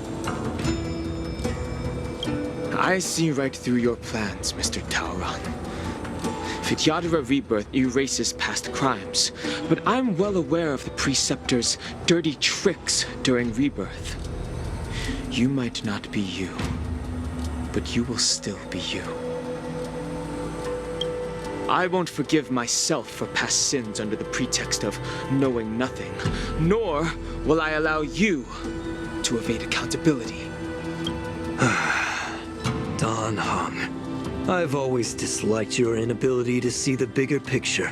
I see right through your plans, Mr. Tauron. Vidyadhara Rebirth erases past crimes, but I'm well aware of the Preceptor's dirty tricks during Rebirth. You might not be you, but you will still be you. I won't forgive myself for past sins under the pretext of knowing nothing, nor will I allow you to evade accountability.
Dan Heng, I've always disliked your inability to see the bigger picture.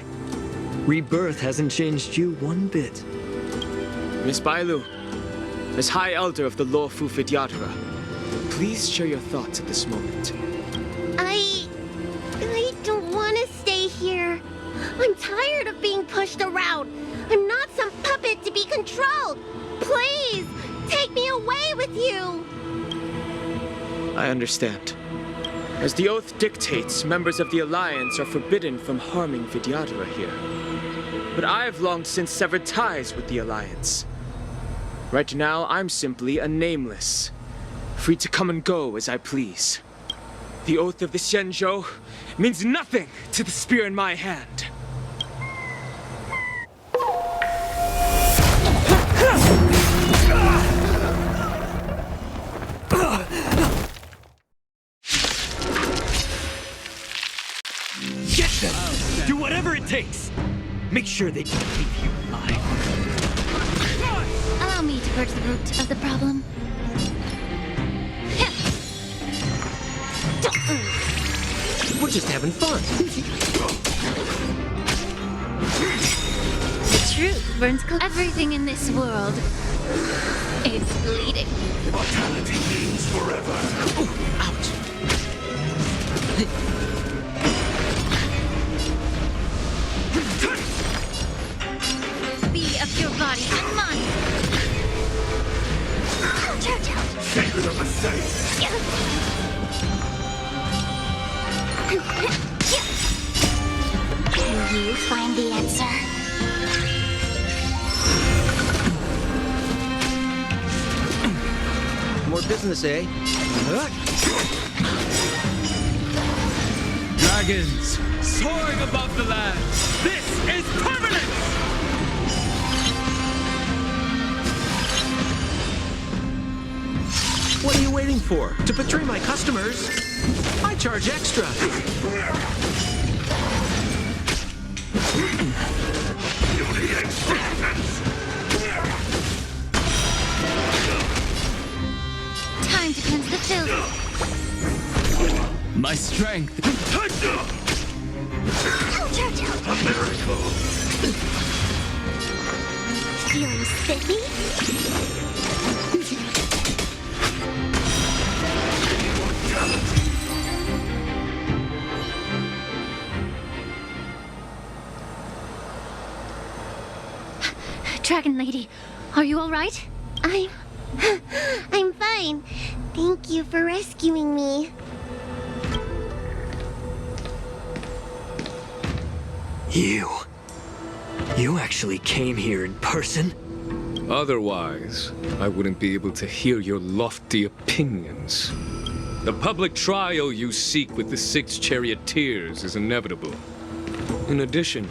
Rebirth hasn't changed you one bit.
Miss Bailu, as High Elder of the Luofu Vidyadhara, please share your thoughts at this moment.
I don't want to stay here. I'm tired of being pushed around. I'm not some puppet to be controlled. Please, take me away with you.
I understand. As the oath dictates, members of the Alliance are forbidden from harming Vidyadhara here. But I've long since severed ties with the Alliance. Right now, I'm simply a nameless, free to come and go as I please. The oath of the Xianzhou means nothing to the spear in my hand.
Get them! Do whatever it takes! Make sure they don't leave you alive.
Allow me to purge the root of the problem.
We're just having fun.
The truth burns cold. Everything in this world is bleeding.
Mortality means forever.
Ooh, ouch.
Be of your body and mind.
Secret of the safe.
Can you find the answer?
More business, eh?
Dragons, soaring above the lands. This is permanent!
What are you waiting for? To betray my customers? I charge extra.
Time to cleanse the filth.
My strength.
A miracle.
Feeling spiffy?
Dragon Lady, are you all right?
I'm fine. Thank you for rescuing me.
You actually came here in person?
Otherwise, I wouldn't be able to hear your lofty opinions. The public trial you seek with the 6 charioteers is inevitable. In addition,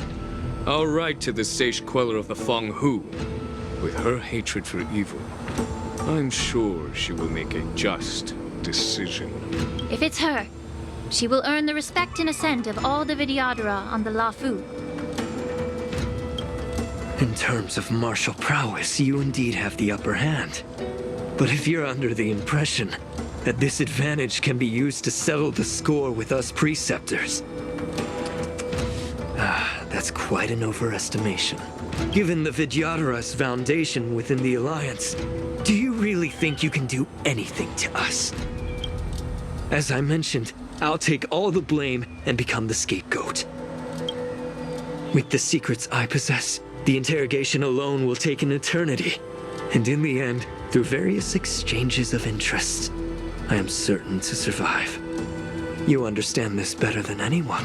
I'll write to the sage queller of the Feng Hu. With her hatred for evil, I'm sure she will make a just decision.
If it's her, she will earn the respect and assent of all the Vidyadhara on the Luofu.
In terms of martial prowess, you indeed have the upper hand. But if you're under the impression that this advantage can be used to settle the score with us preceptors, that's quite an overestimation. Given the Vidyadhara's foundation within the Alliance, do you really think you can do anything to us? As I mentioned, I'll take all the blame and become the scapegoat. With the secrets I possess, the interrogation alone will take an eternity. And in the end, through various exchanges of interest, I am certain to survive. You understand this better than anyone,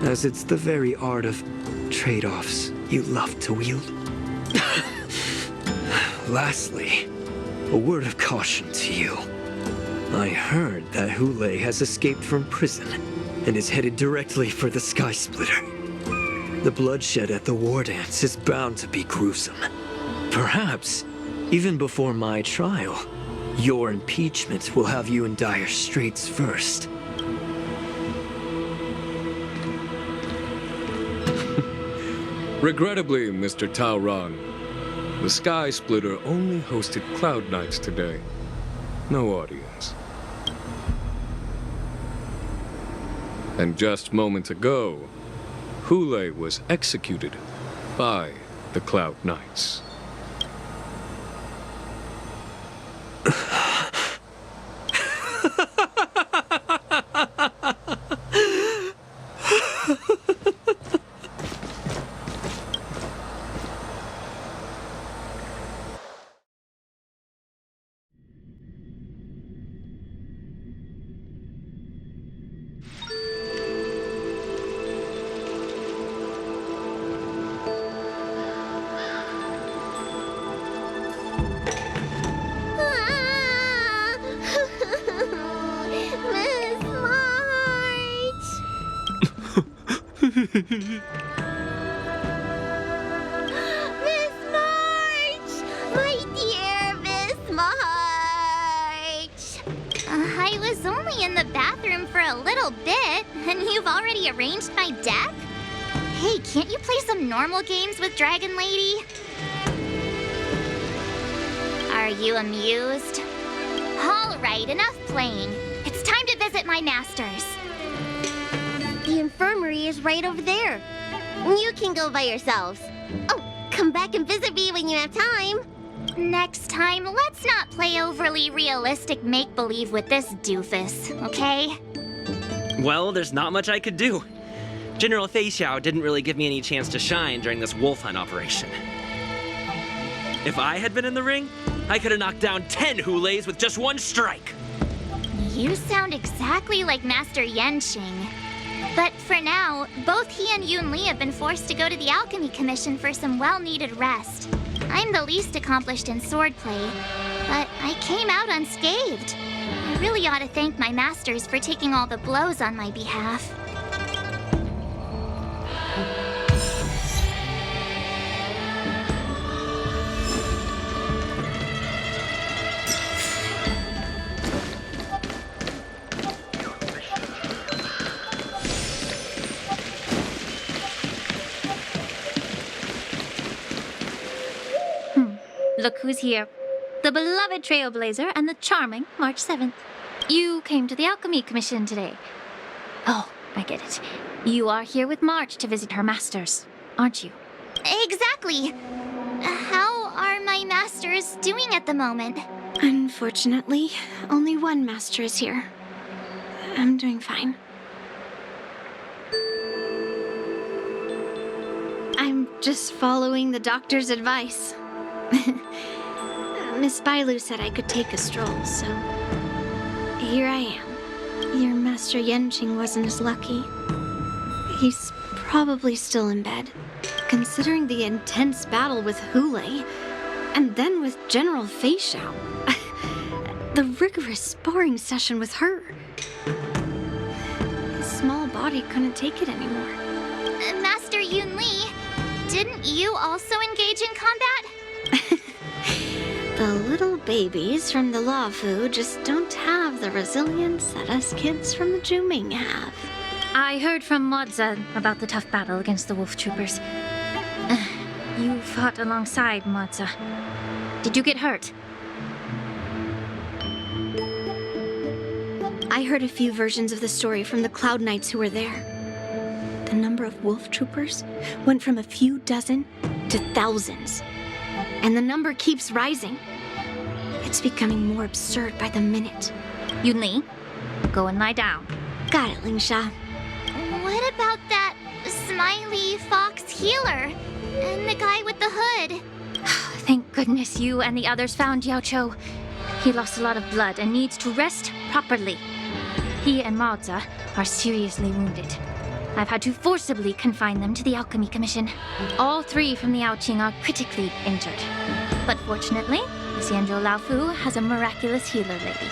as it's the very art of trade-offs you love to wield. Lastly, a word of caution to you. I heard that Hoolay has escaped from prison and is headed directly for the Skysplitter. The bloodshed at the Wardance is bound to be gruesome. Perhaps, even before my trial, your impeachment will have you in dire straits first.
Regrettably, Mr. Taoran, the Skysplitter only hosted Cloud Knights today. No audience. And just moments ago, Hoolay was executed by the Cloud Knights.
Miss March! My dear Miss March!
I was only in the bathroom for a little bit, and you've already arranged my deck? Hey, can't you play some normal games with Dragon Lady? Are you amused? All right, enough playing. It's time to visit my masters.
The infirmary is right over there. You can go by yourselves. Oh, come back and visit me when you have time.
Next time, let's not play overly realistic make-believe with this doofus, okay?
Well, there's not much I could do. General Fei Xiao didn't really give me any chance to shine during this wolf hunt operation. If I had been in the ring, I could have knocked down 10 Hoolays with just one strike.
You sound exactly like Master Yanqing. But for now, both he and Yunli have been forced to go to the Alchemy Commission for some well-needed rest. I'm the least accomplished in swordplay, but I came out unscathed. I really ought to thank my masters for taking all the blows on my behalf.
Look who's here. The beloved Trailblazer and the charming March 7th. You came to the Alchemy Commission today. Oh, I get it. You are here with March to visit her masters, aren't you?
Exactly. How are my masters doing at the moment?
Unfortunately, only one master is here. I'm doing fine. I'm just following the doctor's advice. Miss Bailu said I could take a stroll, so here I am. Your Master Yanqing wasn't as lucky. He's probably still in bed. Considering the intense battle with Hoolay, and then with General Fei Xiao. the rigorous sparring session with her. His small body couldn't take it anymore.
Master Yunli, didn't you also engage in combat?
The little babies from the Luofu just don't have the resilience that us kids from the Zhuming have.
I heard from Modza about the tough battle against the wolf troopers. You fought alongside Modza. Did you get hurt?
I heard a few versions of the story from the Cloud Knights who were there. The number of wolf troopers went from a few dozen to thousands. And the number keeps rising. It's becoming more absurd by the minute.
Yunli, go and lie down.
Got it, Lingsha.
What about that smiley fox healer? And the guy with the hood?
Thank goodness you and the others found Yaoqiu. He lost a lot of blood and needs to rest properly. He and Maoza are seriously wounded. I've had to forcibly confine them to the Alchemy Commission. All 3 from the Yaoqing are critically injured. But fortunately, the Xianzhou Luofu has a miraculous healer lady.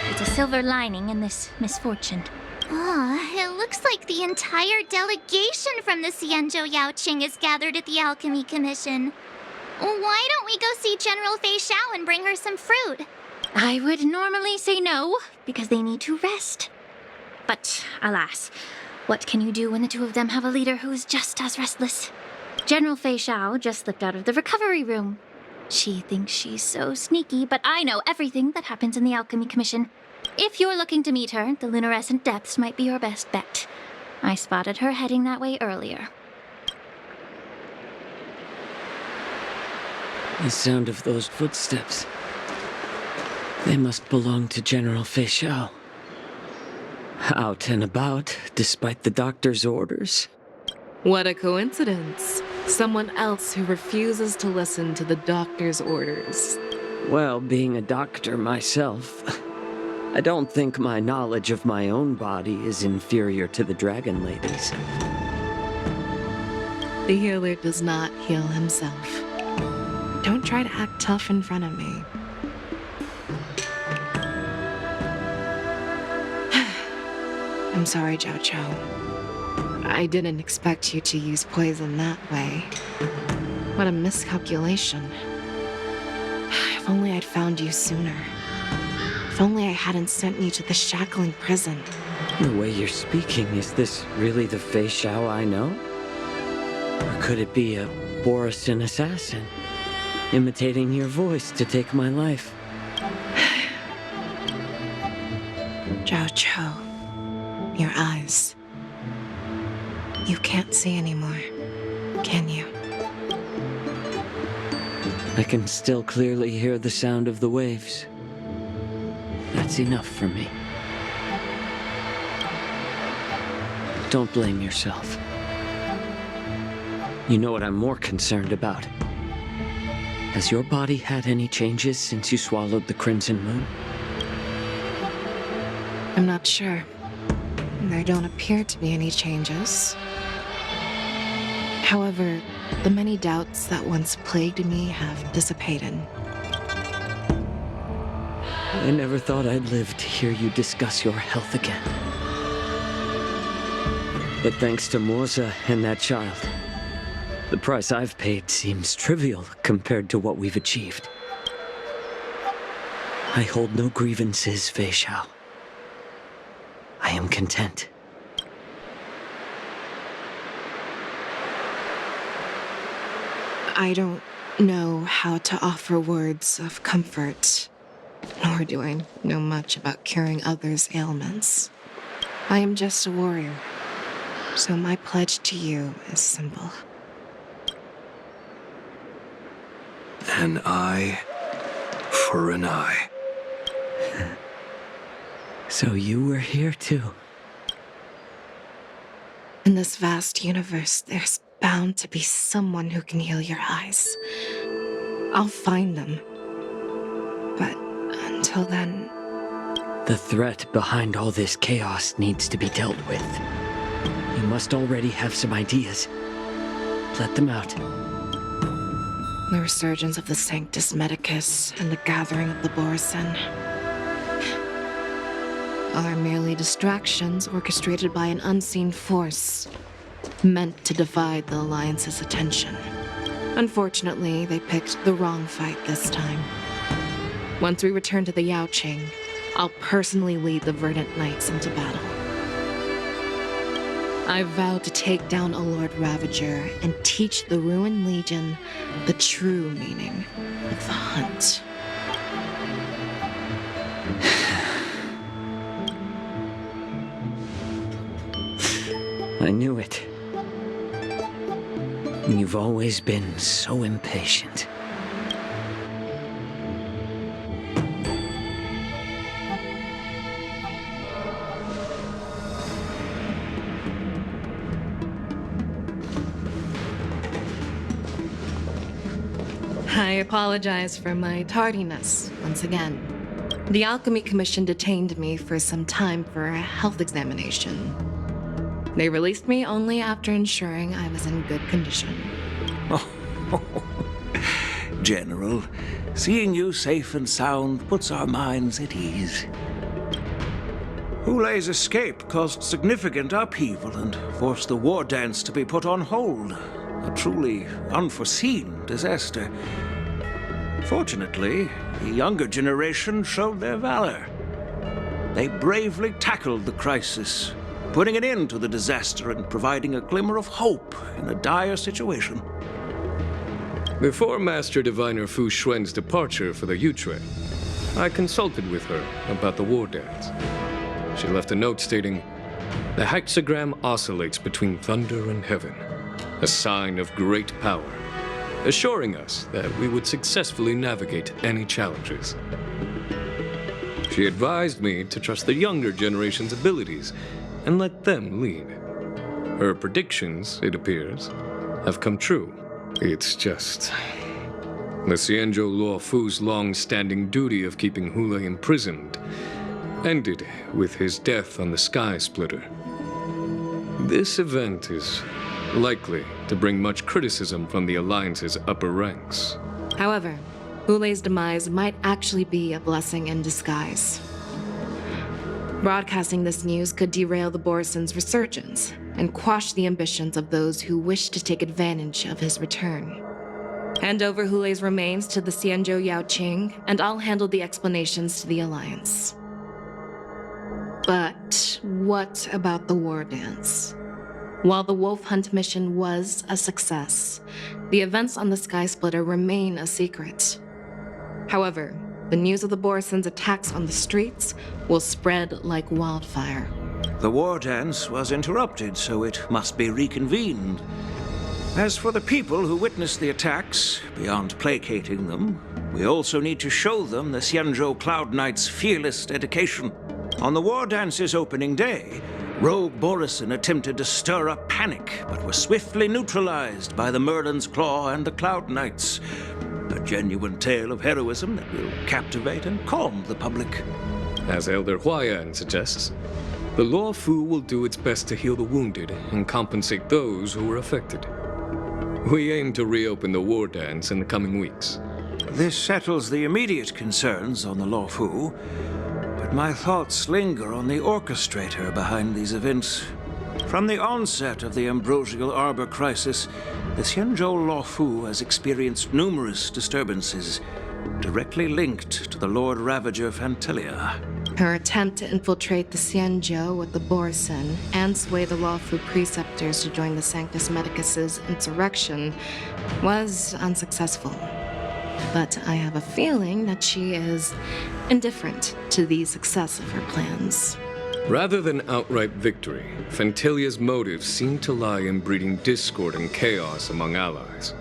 It's a silver lining in this misfortune.
It looks like the entire delegation from the Xianzhou Yaoqing is gathered at the Alchemy Commission. Why don't we go see General Fei Xiao and bring her some fruit?
I would normally say no, because they need to rest. But alas, what can you do when the 2 of them have a leader who's just as restless? General Fei Xiao just slipped out of the recovery room. She thinks she's so sneaky, but I know everything that happens in the Alchemy Commission. If you're looking to meet her, the luminescent depths might be your best bet. I spotted her heading that way earlier.
The sound of those footsteps. They must belong to General Fei Xiao. Out and about, despite the doctor's orders.
What a coincidence. Someone else who refuses to listen to the doctor's orders.
Well, being a doctor myself, I don't think my knowledge of my own body is inferior to the Dragon Lady's.
The healer does not heal himself. Don't try to act tough in front of me. I'm sorry, Jiao. I didn't expect you to use poison that way. What a miscalculation. If only I'd found you sooner. If only I hadn't sent you to the shackling prison.
The way you're speaking, is this really the Fei Xiao I know? Or could it be a Borisin assassin, imitating your voice to take my life?
Jiao, your eyes. You can't see anymore, can you?
I can still clearly hear the sound of the waves. That's enough for me. Don't blame yourself. You know what I'm more concerned about? Has your body had any changes since you swallowed the Crimson Moon?
I'm not sure. There don't appear to be any changes. However, the many doubts that once plagued me have dissipated.
I never thought I'd live to hear you discuss your health again. But thanks to Morza and that child, the price I've paid seems trivial compared to what we've achieved. I hold no grievances, Fei Xiao. I am content.
I don't know how to offer words of comfort, nor do I know much about curing others' ailments. I am just a warrior, so my pledge to you is simple.
An eye for an eye.
So you were here too.
In this vast universe, there's bound to be someone who can heal your eyes. I'll find them. But until then...
The threat behind all this chaos needs to be dealt with. You must already have some ideas. Let them out.
The resurgence of the Sanctus Medicus and the gathering of the Borisin. are merely distractions orchestrated by an unseen force, meant to divide the Alliance's attention. Unfortunately, they picked the wrong fight this time. Once we return to the Yaoqing, I'll personally lead the Verdant Knights into battle. I vowed to take down a Lord Ravager and teach the Ruined Legion the true meaning of the hunt.
I knew it. You've always been so impatient.
I apologize for my tardiness once again. The Alchemy Commission detained me for some time for a health examination. They released me only after ensuring I was in good condition.
General, seeing you safe and sound puts our minds at ease. Hoolay's escape caused significant upheaval and forced the Wardance to be put on hold. A truly unforeseen disaster. Fortunately, the younger generation showed their valor. They bravely tackled the crisis, putting an end to the disaster and providing a glimmer of hope in a dire situation.
Before Master Diviner Fu Xuan's departure for the Yutre, I consulted with her about the Wardance. She left a note stating, "The hexagram oscillates between thunder and heaven, a sign of great power, assuring us that we would successfully navigate any challenges." She advised me to trust the younger generation's abilities and let them lead. Her predictions, it appears, have come true. It's just... the Xianzhou Luofu's long-standing duty of keeping Hoolay imprisoned ended with his death on the Skysplitter. This event is likely to bring much criticism from the Alliance's upper ranks.
However, Hoolay's demise might actually be a blessing in disguise. Broadcasting this news could derail the Borison's resurgence and quash the ambitions of those who wish to take advantage of his return. Hand over Hoolay's remains to the Xianzhou Yaoqing, and I'll handle the explanations to the Alliance. But what about the Wardance? While the Wolf Hunt mission was a success, the events on the Skysplitter remain a secret. However, the news of the Borison's attacks on the streets will spread like wildfire.
The Wardance was interrupted, so it must be reconvened. As for the people who witnessed the attacks, beyond placating them, we also need to show them the Xianzhou Cloud Knight's fearless dedication. On the Wardance's opening day, Rogue Borison attempted to stir up panic, but was swiftly neutralized by the Merlin's Claw and the Cloud Knights. A genuine tale of heroism that will captivate and calm the public.
As Elder Huayan suggests, the Luofu will do its best to heal the wounded and compensate those who were affected. We aim to reopen the Wardance in the coming weeks.
This settles the immediate concerns on the Luofu, but my thoughts linger on the orchestrator behind these events. From the onset of the Ambrosial Arbor crisis, the Xianzhou Luofu has experienced numerous disturbances, directly linked to the Lord Ravager Fantelia.
Her attempt to infiltrate the Xianzhou with the Borison and sway the Luofu preceptors to join the Sanctus Medicus's insurrection was unsuccessful. But I have a feeling that she is indifferent to the success of her plans.
Rather than outright victory, Fantelia's motives seem to lie in breeding discord and chaos among allies.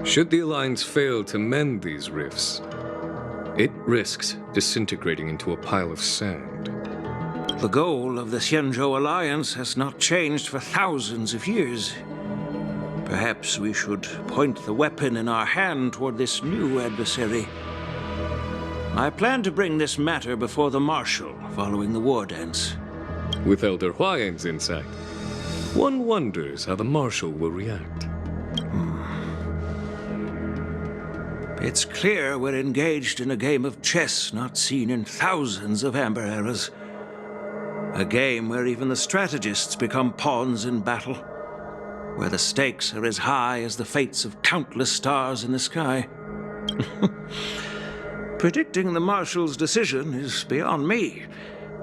Should the Alliance fail to mend these rifts, it risks disintegrating into a pile of sand.
The goal of the Xianzhou Alliance has not changed for thousands of years. Perhaps we should point the weapon in our hand toward this new adversary. I plan to bring this matter before the Marshal following the Wardance.
With Elder Huayan's insight, one wonders how the Marshal will react.
It's clear we're engaged in a game of chess not seen in thousands of Amber eras. A game where even the strategists become pawns in battle. Where the stakes are as high as the fates of countless stars in the sky. Predicting the Marshal's decision is beyond me,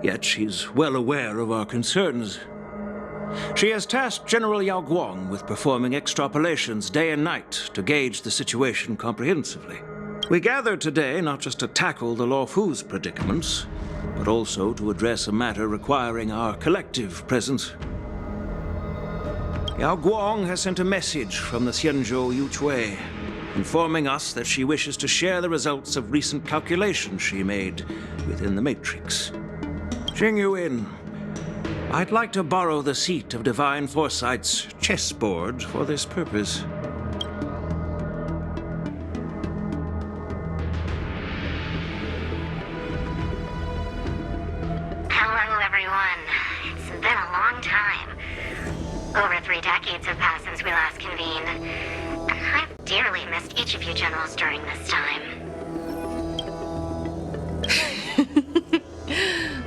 yet she's well aware of our concerns. She has tasked General Yao Guang with performing extrapolations day and night to gauge the situation comprehensively. We gathered today not just to tackle the Luofu's predicaments, but also to address a matter requiring our collective presence. Yao Guang has sent a message from the Xianzhou Yuchui, informing us that she wishes to share the results of recent calculations she made within the Matrix. Jing Yuan, I'd like to borrow the seat of Divine Foresight's chessboard for this purpose.
Hello, everyone. It's been a long time. Over 3 decades have passed since we last convened. And I've dearly missed each of you generals during this time.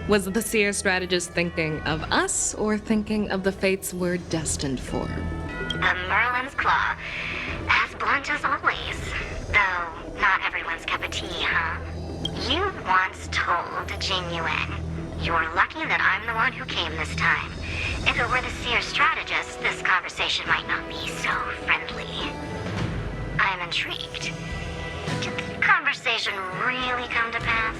Was the seer strategist thinking of us or thinking of the fates we're destined for?
The Merlin's Claw. As blunt as always. Though not everyone's cup of tea, huh? You once told Jing Yuan, "You're lucky that I'm the one who came this time. If it were the seer strategist, this conversation might not be so friendly." I'm intrigued. Did the conversation really come to pass?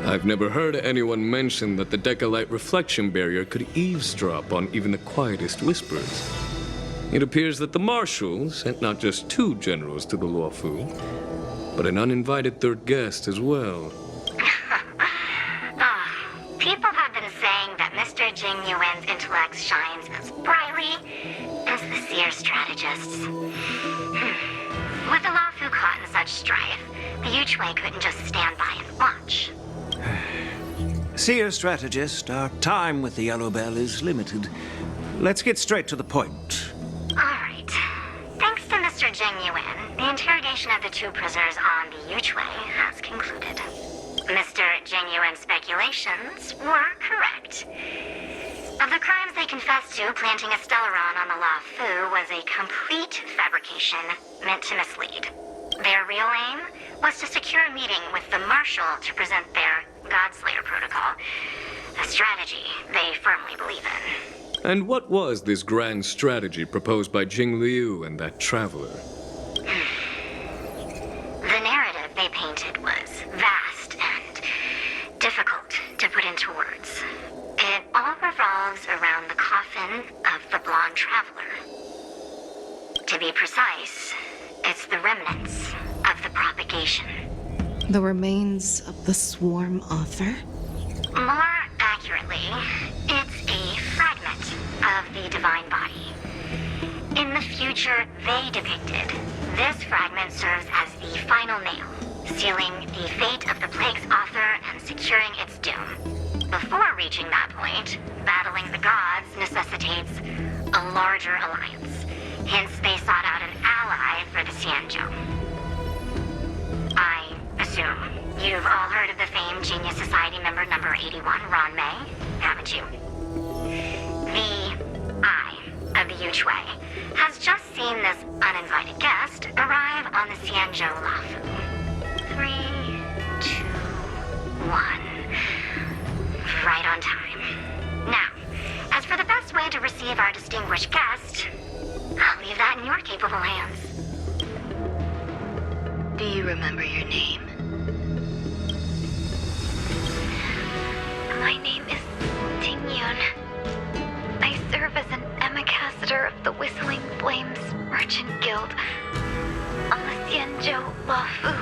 I've never heard anyone mention that the Decalite reflection barrier could eavesdrop on even the quietest whispers. It appears that the Marshal sent not just 2 generals to the Luofu, but an uninvited 3rd guest as well.
People have been saying that Mr. Jing Yuan's intellect shines as brightly as the seer strategist's. With the Luofu caught in such strife, the Yuchui couldn't just stand by and watch.
Seer strategist, our time with the Yellow Bell is limited. Let's get straight to the point.
All right. Thanks to Mr. Jing Yuan, the interrogation of the 2 prisoners on the Yuchui has concluded. Mr. Jing Yuan's speculations were correct. Of the crimes they confessed to, planting a Stellaron on the Luofu was a complete fabrication meant to mislead. Their real aim was to secure a meeting with the Marshal to present their Godslayer protocol, a strategy they firmly believe in.
And what was this grand strategy proposed by Jing Liu and that traveler?
The narrative they painted was vast and difficult to put into words. It all revolves around the coffin of the blonde traveler. To be precise, it's the remnants of the propagation.
The remains of the swarm author?
More accurately, it's a fragment of the divine body. In the future they depicted, this fragment serves as the final nail, sealing the fate of the plague's author and securing its doom. Before reaching that point, battling the gods necessitates a larger alliance. Hence, they sought out an ally for the Xianzhou. I assume you've all heard of the famed Genius Society member number 81, Ron May, haven't you? The Eye of the Yuchui has just seen this uninvited guest arrive on the Xianzhou Luofu. 3, 2, 1. Right on time. Now, as for the best way to receive our distinguished guest, I'll leave that in your capable hands.
Do you remember your name?
My name is Ting Yun. I serve as an ambassador of the Whistling Flames Merchant Guild on the Xianzhou Luofu.